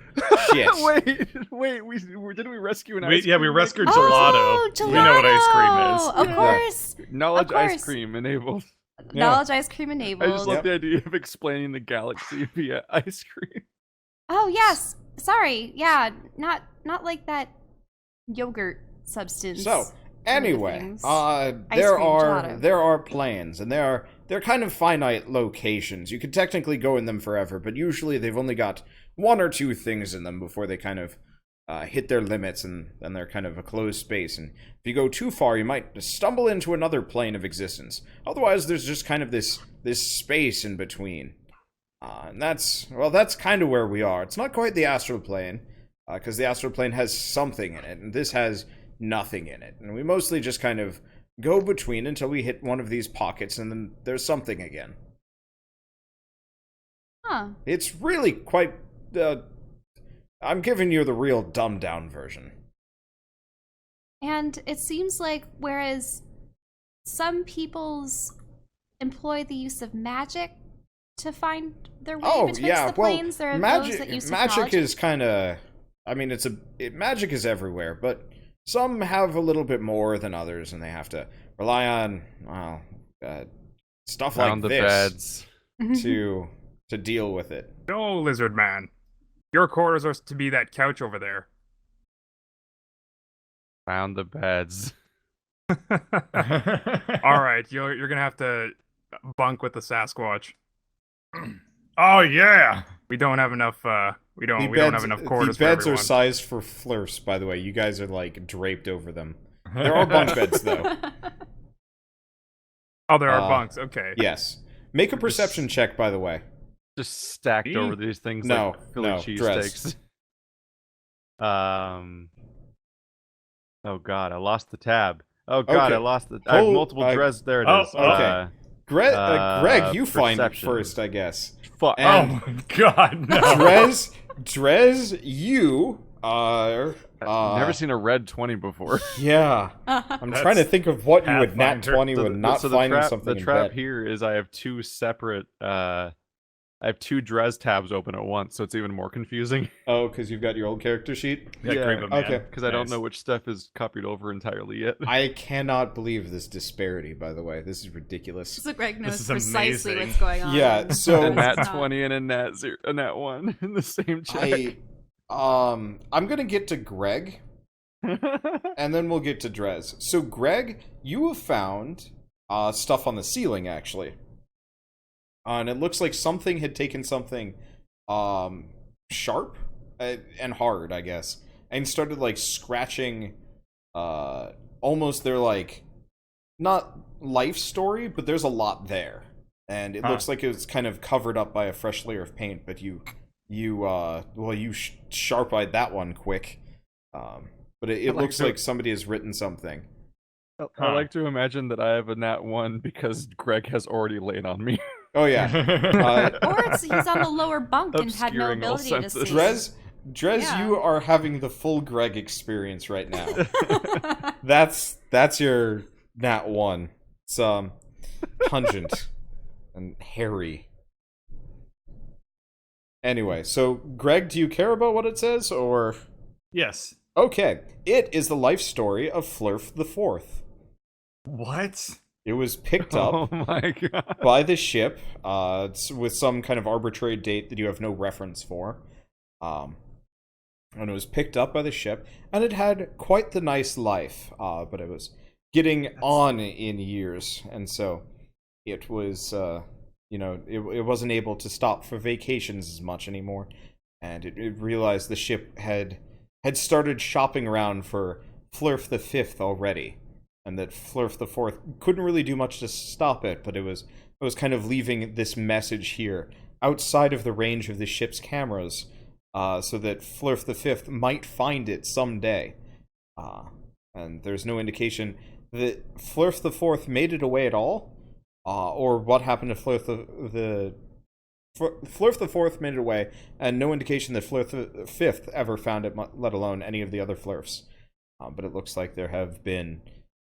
shit. wait, didn't we rescue an We, ice yeah, cream we maker? rescued Oh, gelato. We know what ice cream Of is. course. Knowledge Of course. ice cream enabled. Knowledge ice cream I enabled. just love the idea of explaining the galaxy via ice cream. Oh yes, sorry. Yeah, not like that yogurt substance. So, anyway, things. there cream are gelato. planes, and they're kind of finite locations. You could technically go in them forever, but usually they've only got one or two things in them before they kind of hit their limits, and then they're kind of a closed space. And if you go too far, you might stumble into another plane of existence. Otherwise, there's just kind of this space in between. And that's kind of where we are. It's not quite the astral plane, because the astral plane has something in it, and this has nothing in it. And we mostly just kind of go between until we hit one of these pockets, and then there's something again. Huh. It's really quite... I'm giving you the real dumbed-down version. And it seems like whereas some peoples employ the use of magic to find their way betwixt the planes, there are those that use magic technology. is kind of... I mean, magic is everywhere, but some have a little bit more than others, and they have to rely on, well, stuff Found like the this beds. to deal with it. No, Lizard Man. Your quarters are to be that couch over there. Found the beds. All right, you're gonna have to bunk with the Sasquatch. Oh yeah. We don't have enough. We don't have enough quarters The beds for are everyone. sized for Flurfs, by the way. You guys are, like, draped over them. There are bunk beds, though. Oh, there are bunks. Okay. Yes. Make a perception check, by the way. Just stacked Me? over these things No, like Philly no, cheesesteaks. Oh god, I lost the tab. Oh god, Okay. I lost the. I have Hold- multiple Drez. There it oh, is. okay. Greg, you find it perception. first, I guess. Fuck. And- Oh my god, no. Drez, you are. I've never seen a red 20 before. Yeah. I'm That's trying to think of what you would nat Pathfinder. 20 with not so finding the something the in trap bed. here is I have two separate. I have two Drez tabs open at once, so it's even more confusing. Oh, because you've got your old character sheet? Yeah, Creeper Man. okay. Because I don't Nice. know which stuff is copied over entirely yet. I cannot believe this disparity, by the way. This is ridiculous. So Greg knows is precisely amazing. what's going on. Yeah, so- a It's nat not. 20 and a nat 1 in the same check. I'm gonna get to Greg, and then we'll get to Drez. So, Greg, you have found stuff on the ceiling, actually. And it looks like something had taken something sharp and hard, I guess, and started, like, scratching almost their, like, not life story, but there's a lot there. And it looks like it was kind of covered up by a fresh layer of paint, but you sharp-eyed that one quick. But it looks like somebody has written something. I like to imagine that I have a nat 1 because Greg has already lain on me. Oh, yeah. Or he's on the lower bunk and had no Obscuring all ability to see. senses. Drez, Yeah. you are having the full Greg experience right now. That's your nat 1. It's pungent and hairy. Anyway, so Greg, do you care about what it says, or? Yes. Okay, it is the life story of Flurf the Fourth. What? It was picked up Oh my god. by the ship with some kind of arbitrary date that you have no reference for. And it was picked up by the ship, and it had quite the nice life, but it was getting on in years, and so it was, it wasn't able to stop for vacations as much anymore, and it realized the ship had started shopping around for Flurf the Fifth already, and that Flurf the Fourth couldn't really do much to stop it, but it was kind of leaving this message here outside of the range of the ship's cameras, so that Flurf the Fifth might find it someday. And there's no indication that Flurf the Fourth made it away at all, or what happened to Flurf the Fourth made it away, and no indication that Flurf the Fifth ever found it, let alone any of the other Flurfs. But it looks like there have been.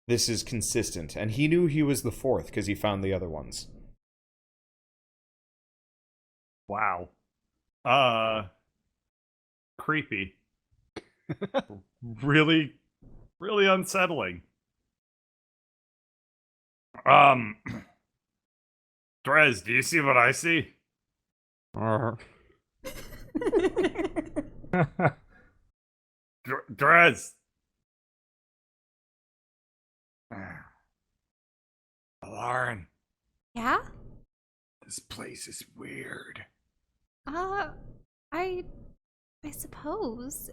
This is consistent, and he knew he was the fourth because he found the other ones. Wow. Creepy. Really, really unsettling. Drez, do you see what I see? Drez. Elaryn, Yeah? this place is weird. I suppose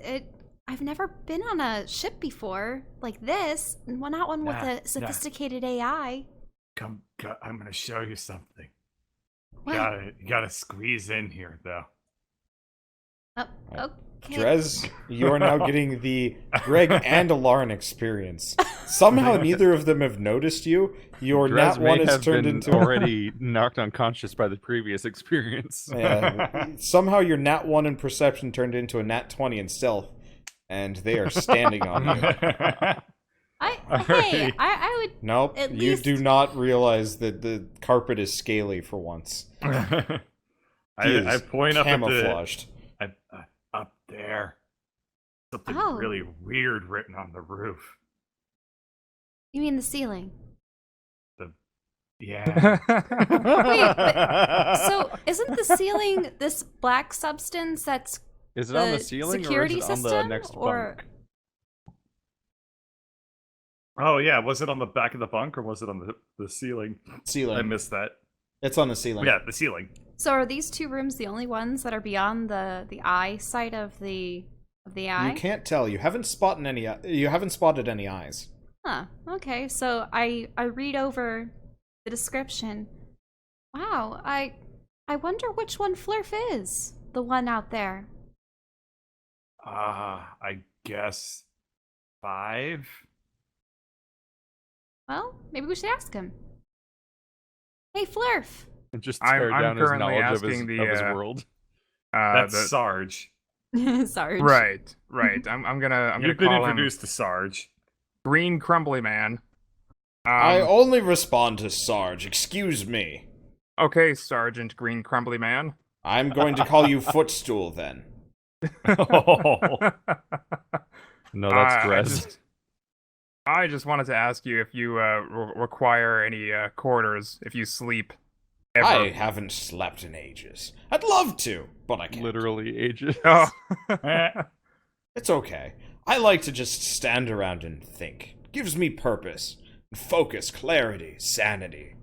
I've never been on a ship before like this. Well, not one with a sophisticated AI. Come, I'm gonna show you something. What? You gotta squeeze in here, though. Oh, okay. Drez, you are now getting the Greg and Elaryn experience. Somehow neither of them have noticed you. Your Drez nat one may is have turned been into already knocked unconscious by the previous experience. somehow your nat 1 in perception turned into a nat 20 in stealth, and they are standing on you. I would. Nope, At you least- do not realize that the carpet is scaly for once. He I is point up at the camouflaged. up there. Something Oh. really weird written on the roof. You mean the ceiling? Yeah. Wait, but, so isn't the ceiling this black substance that's Is it on the the ceiling security or is it on the system, next or- bunk? Oh yeah, was it on the back of the bunk or was it on the ceiling? Ceiling. I missed that. It's on the ceiling. Yeah, the ceiling. So are these two rooms the only ones that are beyond the eye side of the eye? You can't tell. You haven't spotted any. You haven't spotted any eyes. Huh. Okay. So I read over the description. Wow, I wonder which one Flurf is. The one out there. I guess 5? Well, maybe we should ask him. Hey, Flurf! And just I'm tear down his currently knowledge of his, asking of his the, world. That's Sarge. Sarge. Right. I'm gonna You've been call introduced to Sarge. him Green Crumbly Man. I only respond to Sarge. Excuse me. Okay, Sergeant Green Crumbly Man. I'm going to call you Footstool then. Oh. No, that's I Drez. I just wanted to ask you if you require any quarters if you sleep. Ever. I haven't slept in ages. I'd love to, but I can't. Literally ages. Oh. It's okay. I like to just stand around and think. It gives me purpose, focus, clarity, sanity.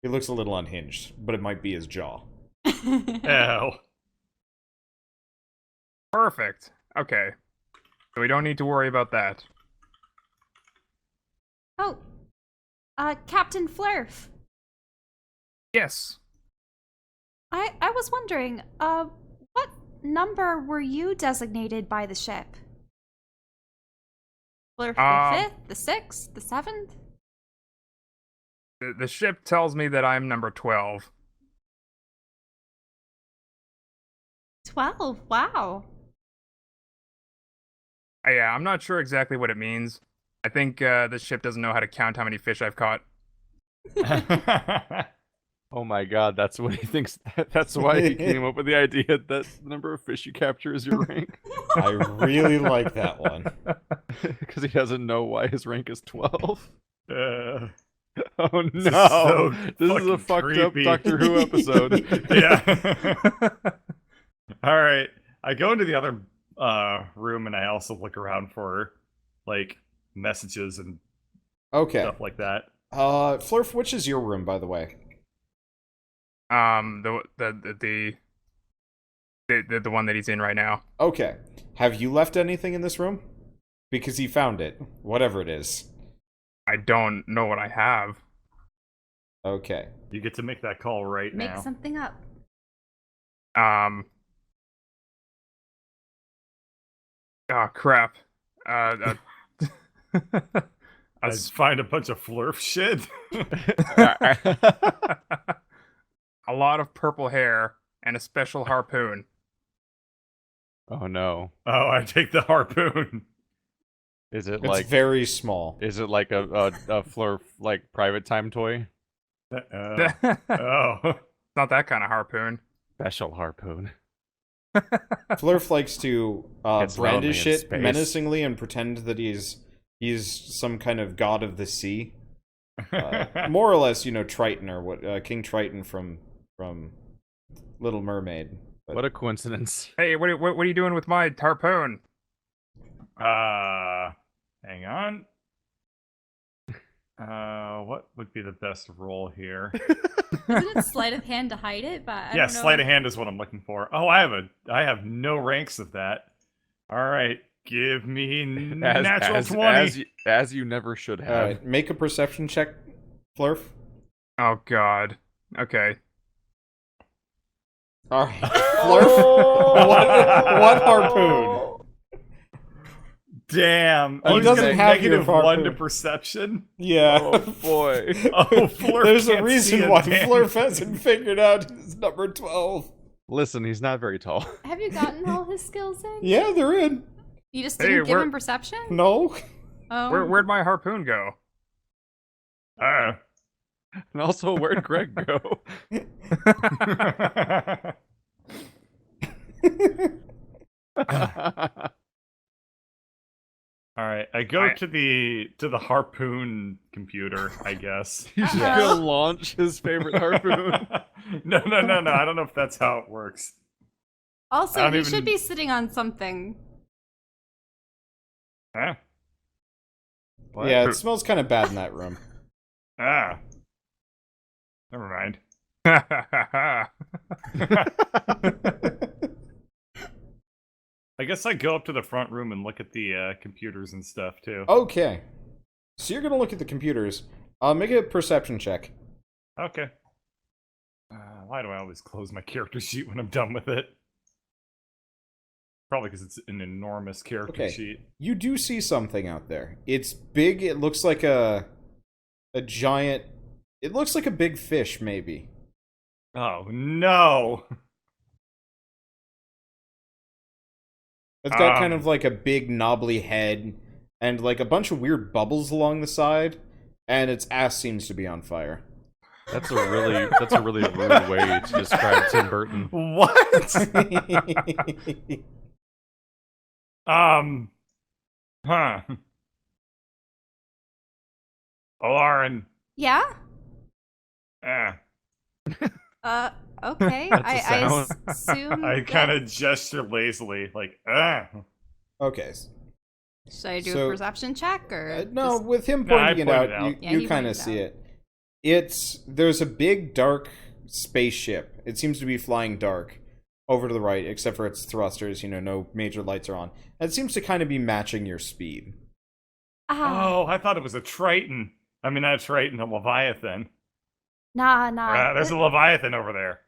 He looks a little unhinged, but it might be his jaw. Ew. Perfect. Okay. So we don't need to worry about that. Oh, Captain Flurf. Yes. I was wondering, what number were you designated by the ship? Flurf the 5th, the 6th, the 7th? The ship tells me that I'm number 12. 12, wow. Yeah, I'm not sure exactly what it means. I think the ship doesn't know how to count how many fish I've caught. Oh my god, that's what he thinks. That's why he came up with the idea that the number of fish you capture is your rank. I really like that one. Because he doesn't know why his rank is 12. Uh, Oh no! This is so This is a fucking fucked up creepy. Doctor Who episode. yeah. All right. I go into the other room and I also look around for like messages and Okay. stuff like that. Flurf, which is your room, by the way? The one that he's in right now. Okay. Have you left anything in this room? Because he found it. Whatever it is. I don't know what I have. Okay. You get to make that call right Make now. something up. Oh crap. Let's find a bunch of Flurf shit. A lot of purple hair and a special harpoon. Oh no! Oh, I take the harpoon. Is it It's like very small. Is it like a Flurf like private time toy? Oh. Not that kind of harpoon. Special harpoon. Flurf likes to Gets lonely brandish in it space. menacingly and pretend that he's some kind of god of the sea. More or less, Triton or what King Triton from Little Mermaid. But What a coincidence! Hey, what are you doing with my harpoon? Hang on. What would be the best roll here? Isn't it sleight of hand to hide it? But I Yeah, don't know. sleight of hand is what I'm looking for. Oh, I have no ranks of that. All right, give me natural 20. As you never should have. Alright, make a perception check, Flurf. Oh god. Okay. Alright. Flurf, what harpoon? Damn. He He's doesn't got have your negative 1 to harpoon. perception. Yeah. Oh boy! Oh, Flurf There's a can't see reason why damn Flurf hasn't figured out his number 12. Listen, he's not very tall. Have you gotten all his skills in? Yeah, they're in. You just Hey, didn't give we're- him perception? No. Oh. Where'd my harpoon go? And also, where'd Greg go? All right, I go to the harpoon computer, I guess. He's just gonna launch his favorite harpoon. No. I don't know if that's how it works. I Also, don't he even- should be sitting on something. Huh? What? Yeah, it smells kind of bad in that room. Ah. Never mind. I guess I go up to the front room and look at the computers and stuff too. Okay. So you're going to look at the computers. Make a perception check. Okay. Why do I always close my character sheet when I'm done with it? Probably because it's an enormous character sheet. You do see something out there. It's big. It looks like a giant... It looks like a big fish, maybe. Oh, no! It's got kind of like a big knobbly head and like a bunch of weird bubbles along the side, and its ass seems to be on fire. That's a really rude way to describe Tim Burton. What? Huh. Elaryn. Yeah? Eh. Okay. That's a I sound. assume. I kind of gesture lazily, like, Okay. Should I do So- a perception check or? No, just- with him No, I pointing it pointed out, it out. Yeah, you he kind pointed of it see out. it. There's a big dark spaceship. It seems to be flying dark over to the right, except for its thrusters. No major lights are on. And it seems to kind of be matching your speed. oh, I thought it was a Triton. I mean, not a Triton, a Leviathan. Nah. There's a Leviathan over there.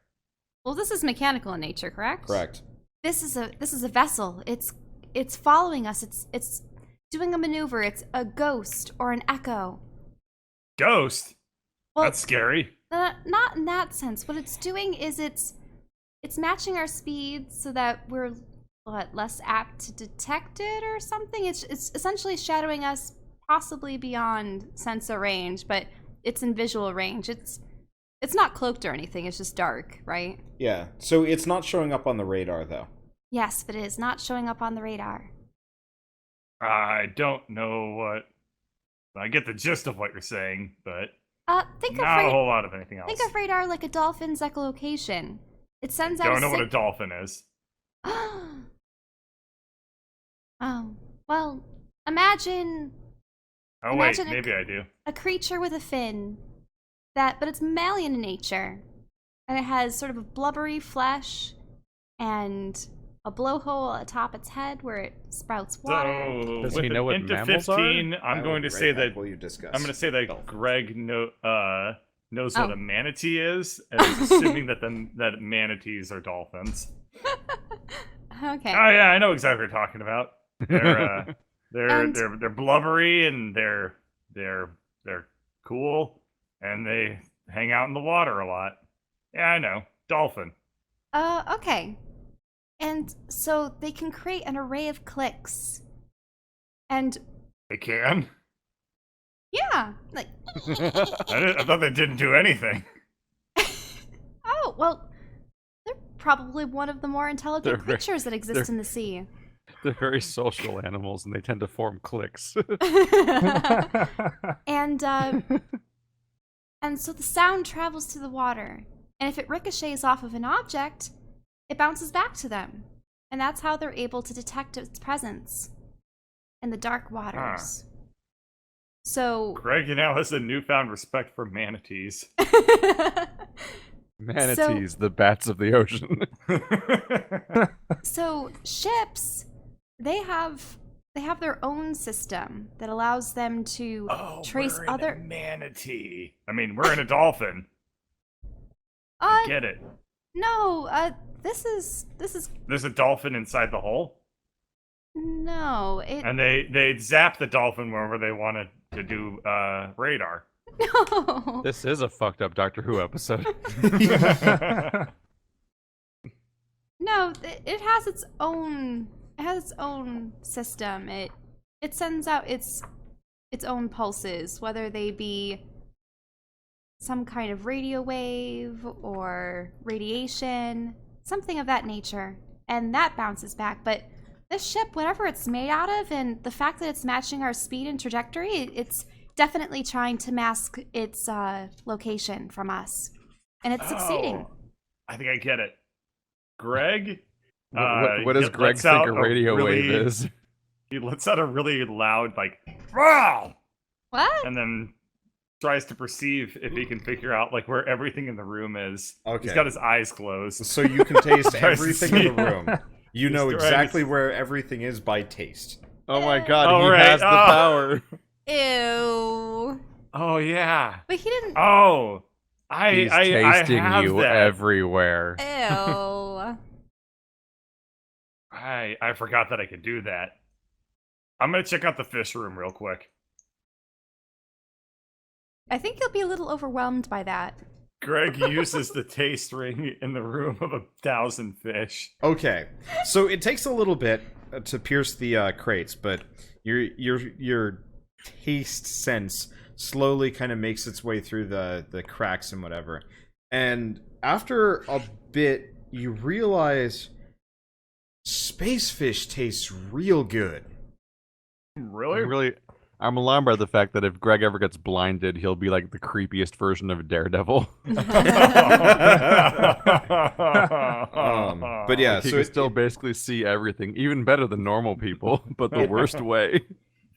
Well, this is mechanical in nature, correct? Correct. This is a vessel. It's following us. It's doing a maneuver. It's a ghost or an echo. Ghost? Well, That's scary. not in that sense. What it's doing is it's matching our speed so that we're less apt to detect it or something. It's essentially shadowing us, possibly beyond sensor range, but it's in visual range. It's not cloaked or anything. It's just dark, right? Yeah. So it's not showing up on the radar, though. Yes, but it is not showing up on the radar. I don't know what... I get the gist of what you're saying, but Think not a of whole lot of anything else. think of radar like a dolphin's echolocation. It sends out. Don't know what a dolphin is. Oh, well, imagine Oh wait, Imagine a- maybe I do. a creature with a fin, but it's mammalian in nature, and it has sort of a blubbery flesh and a blowhole atop its head where it sprouts water. So Does with he an know what into mammals are? 15, I'm going to say that Will you discuss? I'm going to say that Dolphins. Greg knows Oh. what a manatee is, and is assuming that that manatees are dolphins. Okay. Oh yeah, I know exactly what you're talking about. They're And- they're blubbery and they're cool and they hang out in the water a lot. Yeah, I know. Dolphin. Okay. And so they can create an array of clicks. And They can. yeah, like I thought they didn't do anything. oh, well, they're probably one of the more intelligent They're very- creatures that exist they're- in the sea. They're very social animals, and they tend to form cliques. And so the sound travels to the water, and if it ricochets off of an object, it bounces back to them, and that's how they're able to detect its presence in the dark waters. So Greg now has a newfound respect for manatees. Manatees, the bats of the ocean. So ships, they have their own system that allows them to trace we're in other. a manatee. I mean, we're in a dolphin. I get it. No, this is There's a dolphin inside the hole, no. It and they zap the dolphin wherever they wanted to do radar. no. This is a fucked up Doctor Who episode. No, it has its own. It has its own system. It sends out its own pulses, whether they be some kind of radio wave or radiation, something of that nature, and that bounces back. But this ship, whatever it's made out of, and the fact that it's matching our speed and trajectory, it's definitely trying to mask its location from us, and it's succeeding. Oh, I think I get it. Greg? What does he Greg lets think out a radio really- wave is? He lets out a really loud, like, wow! What? And then tries to perceive if he can figure out, like, where everything in the room is. Okay. He's got his eyes closed. So you can taste Tries to everything in the see. room. You know He's trying to exactly s- where everything is by taste. Oh my god, All he right, has the oh. power. Ew. Oh yeah. But he didn't. Oh, He's I tasting have you that. everywhere. Ew. I forgot that I could do that. I'm gonna check out the fish room real quick. I think you'll be a little overwhelmed by that. Greg uses the taste ring in the room of 1,000 fish. Okay, so it takes a little bit to pierce the crates, but your taste sense slowly kind of makes its way through the cracks and whatever. And after a bit, you realize space fish tastes real good. Really? I'm alarmed by the fact that if Greg ever gets blinded, he'll be like the creepiest version of Daredevil. But yeah, He so can still basically see everything, even better than normal people, but the worst way.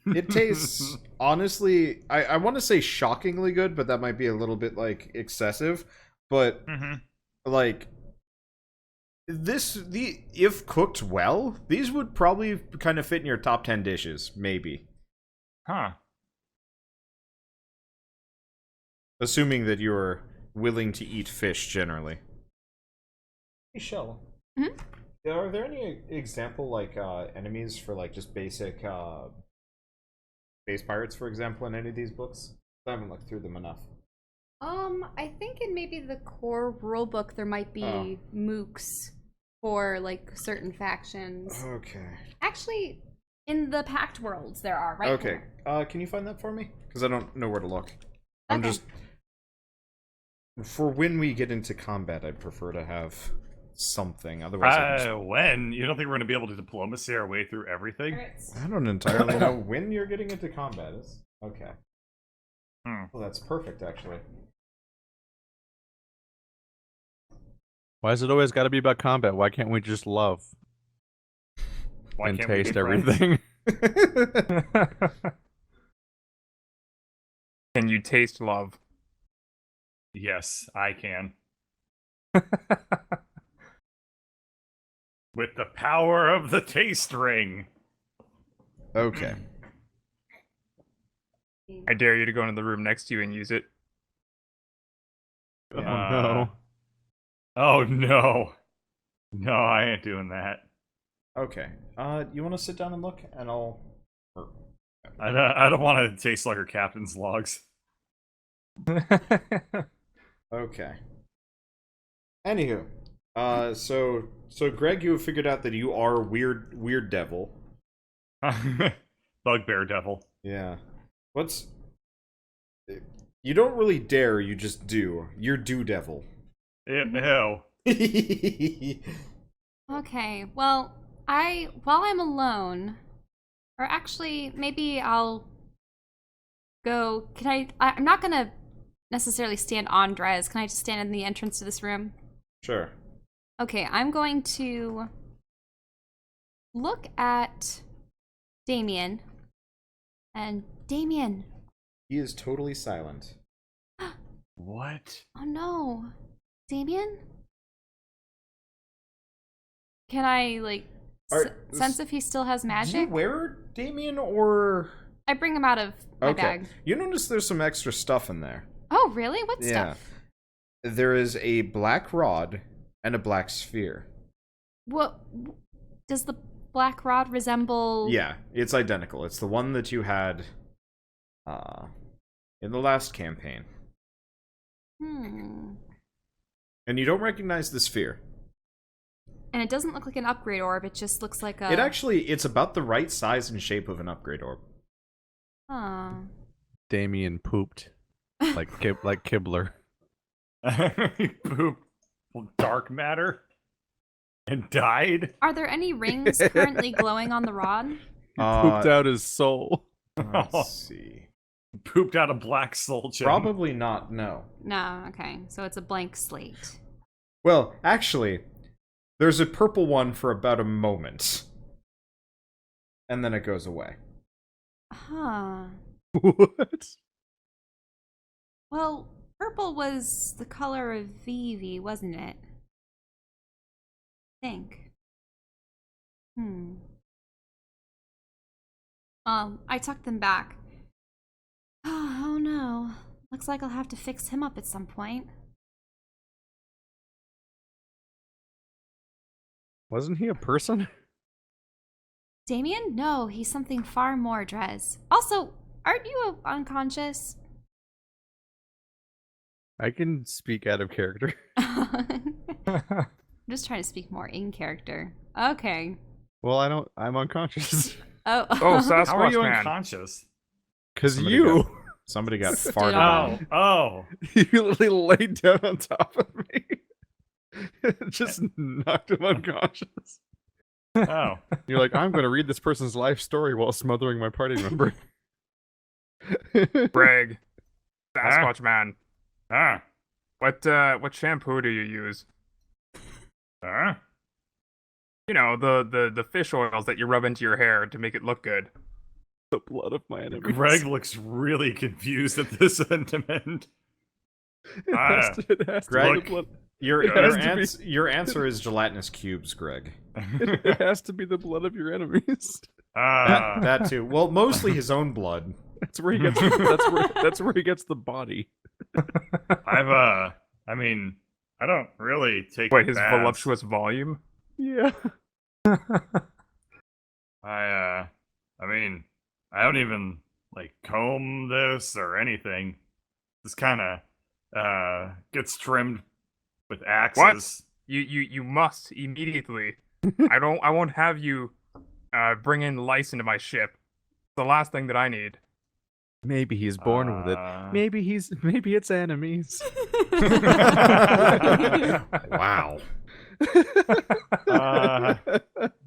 it tastes, honestly, I want to say shockingly good, but that might be a little bit, like, excessive. But, like, if cooked well, these would probably kind of fit in your top 10 dishes, maybe. Huh. Assuming that you're willing to eat fish generally. Hey, Chelle. Are there any example, like, enemies for, like, just basic, space pirates, for example, in any of these books? I haven't looked through them enough. I think in maybe the core rulebook there might be mooks for like certain factions. Okay. Actually, in the Pact Worlds there are, right? Okay. Can you find that for me? Because I don't know where to look. I'm Okay. just... For when we get into combat, I'd prefer to have something. Otherwise, When? You don't think we're gonna be able to diplomacy our way through everything? I don't entirely know when you're getting into combat. Okay. Well, that's perfect, actually. Why has it always got to be about combat? Why can't we just love Why and can't we taste be friends? everything? Can you taste love? Yes, I can. With the power of the taste ring. Okay. I dare you to go into the room next to you and use it. Oh no. Oh no. No, I ain't doing that. Okay. You want to sit down and look, and I'll... I don't want to taste like her captain's logs. Okay. Anywho, so Greg, you have figured out that you are weird devil. Bugbear devil. Yeah. You don't really dare, you just do. You're do devil. Ew. Okay, well, while I'm alone, or actually, maybe I'll go. I'm not gonna necessarily stand on Drez. Can I just stand in the entrance to this room? Sure. Okay, I'm going to look at Damien. And Damien. He is totally silent. What? Oh no. Damien? Can I, like, sense if he still has Do you magic? wear Damien, or... I bring him out of my Okay. bag. You notice there's some extra stuff in there. Oh, really? What Yeah. stuff? There is a black rod and a black sphere. What does the black rod resemble? Yeah, it's identical. It's the one that you had in the last campaign. Hmm. And you don't recognize the sphere. And it doesn't look like an upgrade orb, it just looks like a... It's about the right size and shape of an upgrade orb. Huh. Damien pooped like Kibler. He pooped dark matter and died. Are there any rings currently glowing on the rod? Pooped out his soul. Let's see. Pooped out a black soul gem. Probably not, no. No, okay. So it's a blank slate. Well, actually, there's a purple one for about a moment. And then it goes away. Huh. What? Well, purple was the color of Vivi, wasn't it? I think. I tucked them back. Oh no. Looks like I'll have to fix him up at some point. Wasn't he a person? Damien? No, he's something far more, Drez. Also, aren't you unconscious? I can speak out of character. I'm just trying to speak more in character. Okay. Well, I'm unconscious. Oh, Sasquatch How are you man. unconscious? Because Somebody you. Somebody got Stood farted up. on. Oh. You literally laid down on top of me. Just knocked him unconscious. Oh. You're like, I'm going to read this person's life story while smothering my party member. Greg, Sasquatch man. Ah. What shampoo do you use? Ah. You know, the fish oils that you rub into your hair to make it look good. The blood of my enemies. Greg looks really confused at this sentiment. It has to be Greg, the blood. Your answer is gelatinous cubes, Greg. It has to be the blood of your enemies. That too. Well, mostly his own blood. That's where he gets. That's where he gets the body. I mean, I don't really take Wait, his baths. voluptuous volume? Yeah. I mean, I don't even like comb this or anything. This kind of gets trimmed with axes. You must immediately. I won't have you bring in lice into my ship. It's the last thing that I need. Maybe he's born with it. Maybe it's enemies. Wow.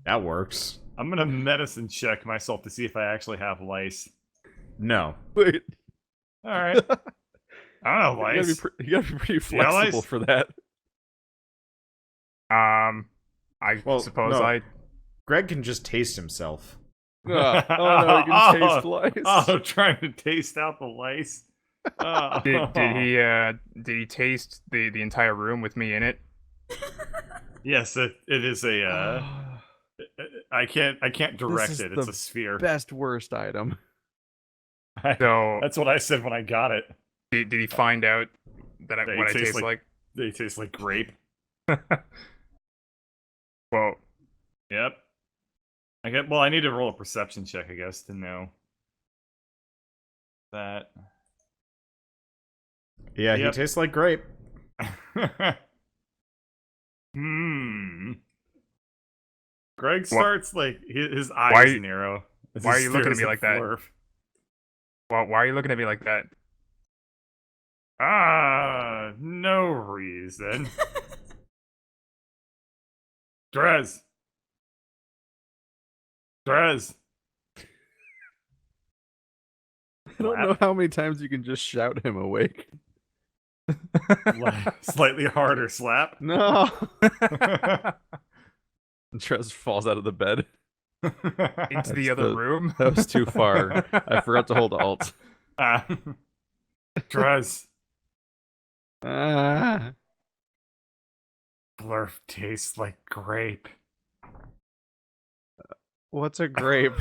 That works. I'm gonna medicine check myself to see if I actually have lice. No. Wait, All right. I don't know lice. you gotta be pretty Yeah, flexible lice. for that. I suppose no. I. Greg can just taste himself. Oh no, you can taste lice. Oh, trying to taste out the lice. Oh. Did he taste the entire room with me in it? Yes, it is a. I can't direct is it. It's the a sphere. Best worst item. So That's what I said when I got it. did he find out that They what I taste taste like? They taste like grape. Well, Yep. Well, I need to roll a perception check, I guess, to know that. Yeah, Yep. he tastes like grape. Greg starts like his Why- eyes narrow. as why he are you looking at stares me like that? Flurf. well, why are you looking at me like that? No reason. Drez. Drez. I don't know how many times you can just shout him awake. Slightly harder slap. No. Trez falls out of the bed. Into the That's other the- room? That was too far. I forgot to hold Alt. Drez. Ah. Flurf tastes like grape. What's a grape?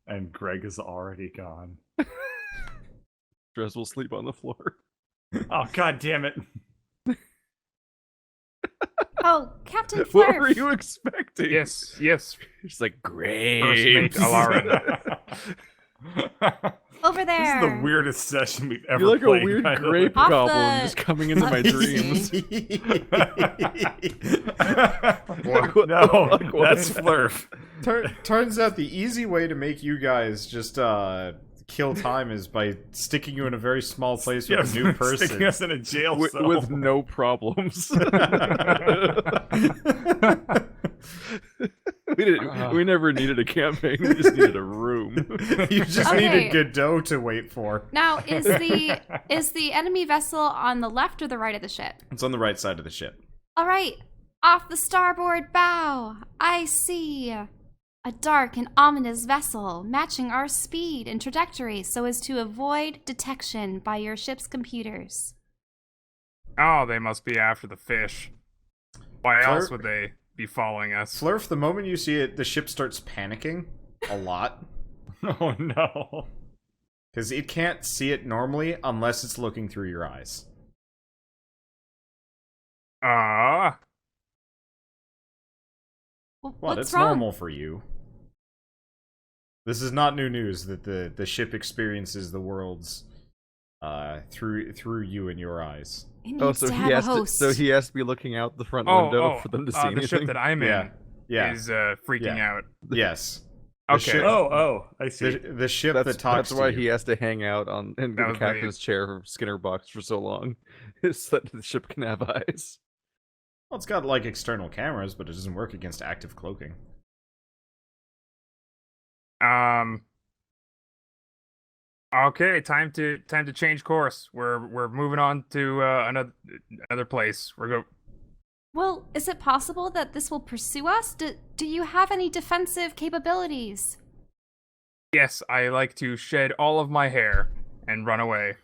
And Greg is already gone. Trez will sleep on the floor. Oh, god damn it. Oh, Captain What were Flurf. you expecting? yes. It's like First grape. mate Elaryn. Over This there. is the weirdest session we've ever You're like a played. weird by the way. grape Off goblin the- just coming into my dreams. No, Like, what that's is that? Flurf. Turns out the easy way to make you guys just kill time is by sticking you in a very small place with a new person. Sticking us in a jail with, cell. with no problems. We never needed a campaign. We just needed a room. You just Okay. needed Godot to wait for. Now, is the enemy vessel on the left or the right of the ship? It's on the right side of the ship. All right, off the starboard bow, I see a dark and ominous vessel matching our speed and trajectory so as to avoid detection by your ship's computers. Oh, they must be after the fish. Why Flurf- else would they be following us? Flurf, the moment you see it, the ship starts panicking a lot. Oh no. Because it can't see it normally unless it's looking through your eyes. Ah. Well, What? what's It's wrong? normal for you. This is not new news that the ship experiences the worlds through you and your eyes. It needs Oh, so to he have a has to. host. So he has to be looking out the front window for them to see the anything. ship that I'm in Yeah. is freaking out. Yes. The Okay. ship- I see. The ship that talks That's why to he you. has to hang out on in That the was captain's chair for Skinner box for so long, is so that the ship can have eyes. Well, it's got like external cameras, but it doesn't work against active cloaking. Okay, time to change course. We're moving on to another place. Well, is it possible that this will pursue us? Do you have any defensive capabilities? Yes, I like to shed all of my hair and run away.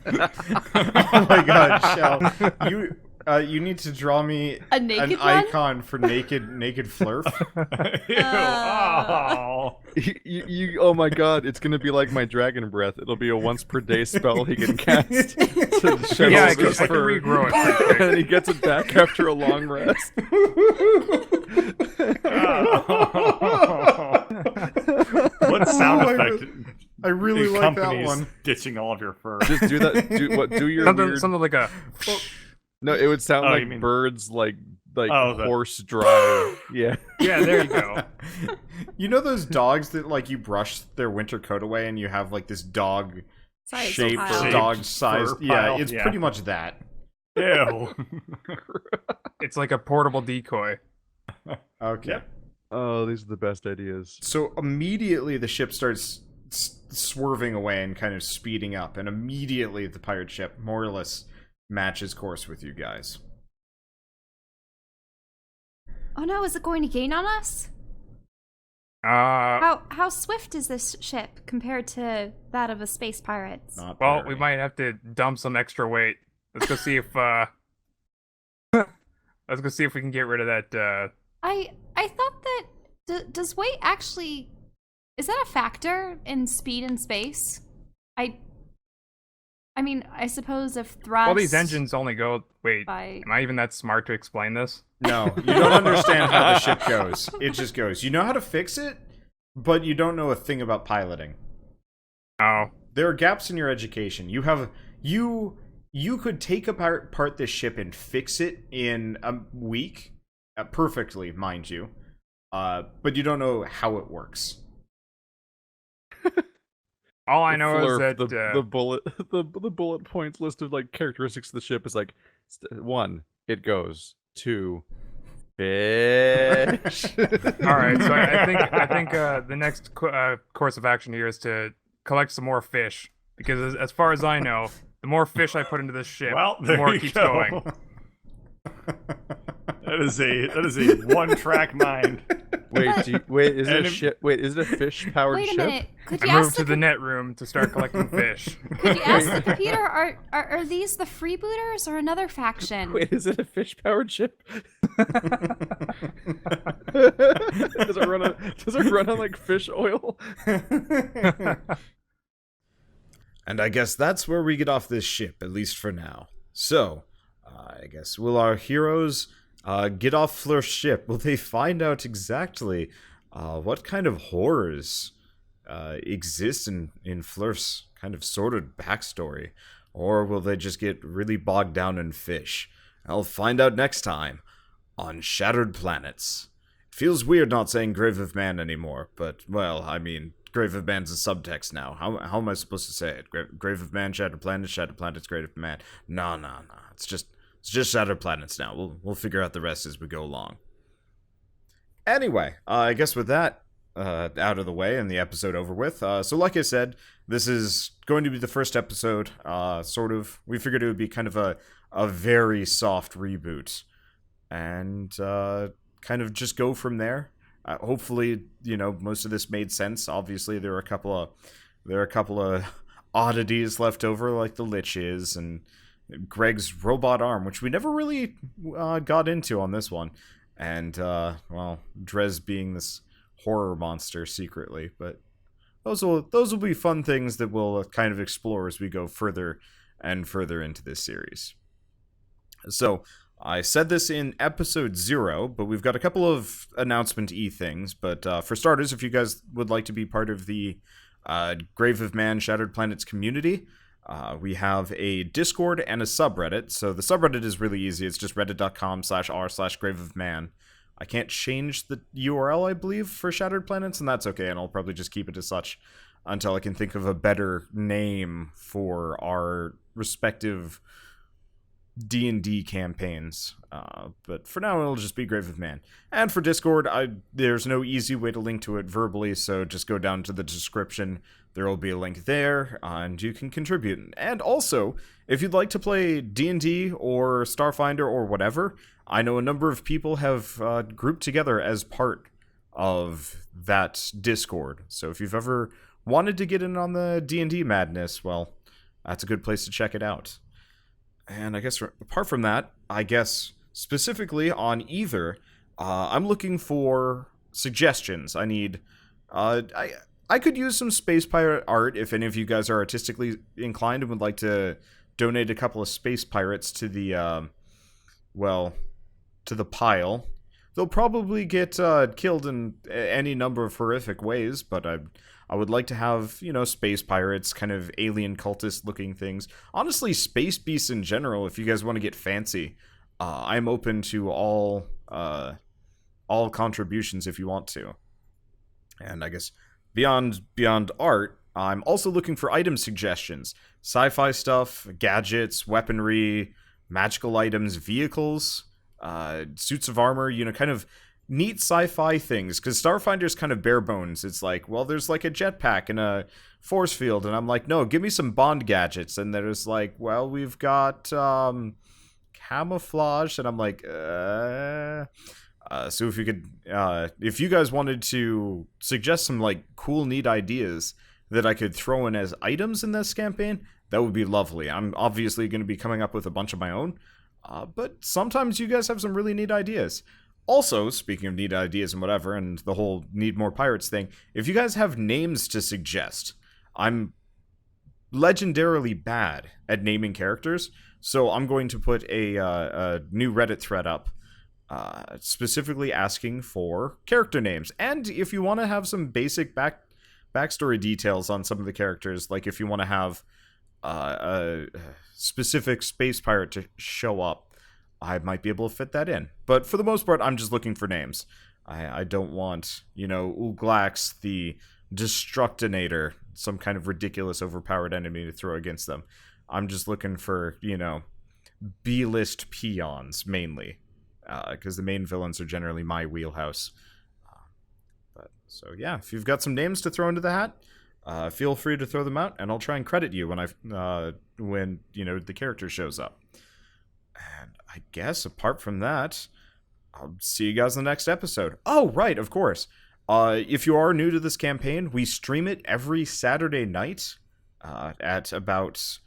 Oh my god, Chelle. You need to draw me A naked an one? icon for naked Flurf. Ew, oh. Oh my god, it's gonna be like my dragon breath. It'll be a once per day spell he can cast to shed Yeah, all I can his fur. regrow it pretty quick. And he gets it back after a long rest. What sound Oh my effect? I really like that companies one. ditching all of your fur. Just do that. Do your something weird. something like a. No, it would sound Oh, you like mean- birds like Oh, the- horse drive. Yeah. Yeah, there you go. You know those dogs that like you brush their winter coat away and you have like this dog Sorry, it's shaped pile. or dog sized. fur Yeah, pile, it's yeah. pretty much that. Ew. It's like a portable decoy. Okay. Yep. Oh, these are the best ideas. So immediately the ship starts swerving away and kind of speeding up, and immediately the pirate ship more or less matches course with you guys. Oh no, is it going to gain on us? How swift is this ship compared to that of a space pirate's? Not Well, very. we might have to dump some extra weight. Let's go see if let's go see if we can get rid of that. I thought that does weight actually, is that a factor in speed in space? I mean, I suppose if thrust. All these engines only go. Wait, By am I even that smart to explain this? No, you don't understand how the ship goes. It just goes. You know how to fix it, but you don't know a thing about piloting. Oh, There are gaps in your education. You could take apart this ship and fix it in a week, perfectly, mind you. But you don't know how it works. all I know is Flurf, that the bullet points list of like characteristics of the ship is like 1, it goes. 2, fish. all right. So I think the next course of action here is to collect some more fish because as far as I know, the more fish I put into this ship, Well, the there more you it keeps go. going. That is a one-track mind. Wait, is it And a if- ship? Wait, is it a fish powered wait a ship? minute. Could you I moved ask to the the net room to start collecting fish. could you ask the computer? Are these the freebooters or another faction? Wait, is it a fish powered ship? does it run on like fish oil? And I guess that's where we get off this ship, at least for now. So, I guess will our heroes get off Flurf's ship? Will they find out exactly what kind of horrors exist in Flurf's kind of sordid backstory? Or will they just get really bogged down in fish? I'll find out next time on Shattered Planets. It feels weird not saying Grave of Man anymore, but, well, I mean, Grave of Man's a subtext now. How am I supposed to say it? Grave of Man, Shattered Planets, Grave of Man. No. It's just Shattered Planets now. We'll figure out the rest as we go along. Anyway, I guess with that out of the way and the episode over with. So like I said, this is going to be the first episode, sort of. We figured it would be kind of a very soft reboot. And kind of just go from there. Hopefully, most of this made sense. Obviously, there are a couple of oddities left over, like the liches and Greg's robot arm, which we never really got into on this one, and Drez being this horror monster secretly. But those will be fun things that we'll kind of explore as we go further and further into this series. So, I said this in episode 0, but we've got a couple of announcement-y things. But for starters, if you guys would like to be part of the Grave of Man Shattered Planets community, we have a Discord and a subreddit. So the subreddit is really easy. It's just reddit.com/r/Grave of Man. I can't change the URL, I believe, for Shattered Planets, and that's okay, and I'll probably just keep it as such until I can think of a better name for our respective D&D campaigns. But for now, it'll just be Grave of Man. And for Discord, there's no easy way to link to it verbally, so just go down to the description. There will be a link there, and you can contribute. And also, if you'd like to play D&D or Starfinder or whatever, I know a number of people have grouped together as part of that Discord. So if you've ever wanted to get in on the D&D madness, well, that's a good place to check it out. And I guess apart from that, I guess specifically on either, I'm looking for suggestions. I need, I could use some space pirate art if any of you guys are artistically inclined and would like to donate a couple of space pirates to the, to the pile. They'll probably get killed in any number of horrific ways, but I would like to have, space pirates, kind of alien cultist-looking things. Honestly, space beasts in general, if you guys want to get fancy, I'm open to all contributions if you want to. And I guess beyond art, I'm also looking for item suggestions. Sci-fi stuff, gadgets, weaponry, magical items, vehicles, suits of armor, kind of neat sci-fi things, because Starfinder's kind of bare bones. It's like, well, there's like a jetpack and a force field, and I'm like, no, give me some Bond gadgets. And there's like, well, we've got camouflage, and I'm like, so if you could, if you guys wanted to suggest some like cool, neat ideas that I could throw in as items in this campaign, that would be lovely. I'm obviously going to be coming up with a bunch of my own, but sometimes you guys have some really neat ideas. Also, speaking of neat ideas and whatever, and the whole need more pirates thing, if you guys have names to suggest, I'm legendarily bad at naming characters, so I'm going to put a new Reddit thread up specifically asking for character names. And if you want to have some basic backstory details on some of the characters, like if you want to have a specific space pirate to show up, I might be able to fit that in. But for the most part, I'm just looking for names. I don't want, Uglax the Destructinator, some kind of ridiculous overpowered enemy to throw against them. I'm just looking for, B-list peons, mainly. Because the main villains are generally my wheelhouse. So yeah, if you've got some names to throw into the hat, feel free to throw them out, and I'll try and credit you when the character shows up. And I guess apart from that, I'll see you guys in the next episode. Oh, right, of course. If you are new to this campaign, we stream it every Saturday night at about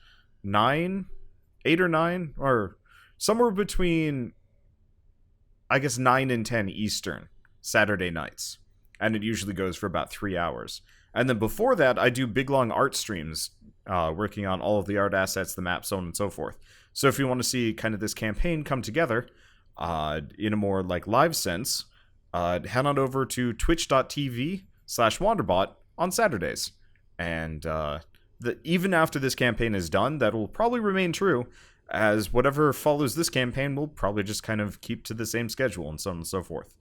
8 or 9, or somewhere between, I guess, 9 and 10 Eastern, Saturday nights. And it usually goes for about 3 hours. And then before that, I do big, long art streams, working on all of the art assets, the map, so on and so forth. So if you want to see kind of this campaign come together in a more like live sense, head on over to twitch.tv/Wanderbot on Saturdays. And even after this campaign is done, that will probably remain true, as whatever follows this campaign will probably just kind of keep to the same schedule and so on and so forth.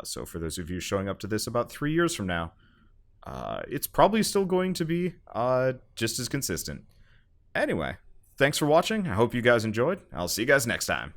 So for those of you showing up to this about 3 years from now, it's probably still going to be just as consistent. Anyway, thanks for watching. I hope you guys enjoyed. I'll see you guys next time.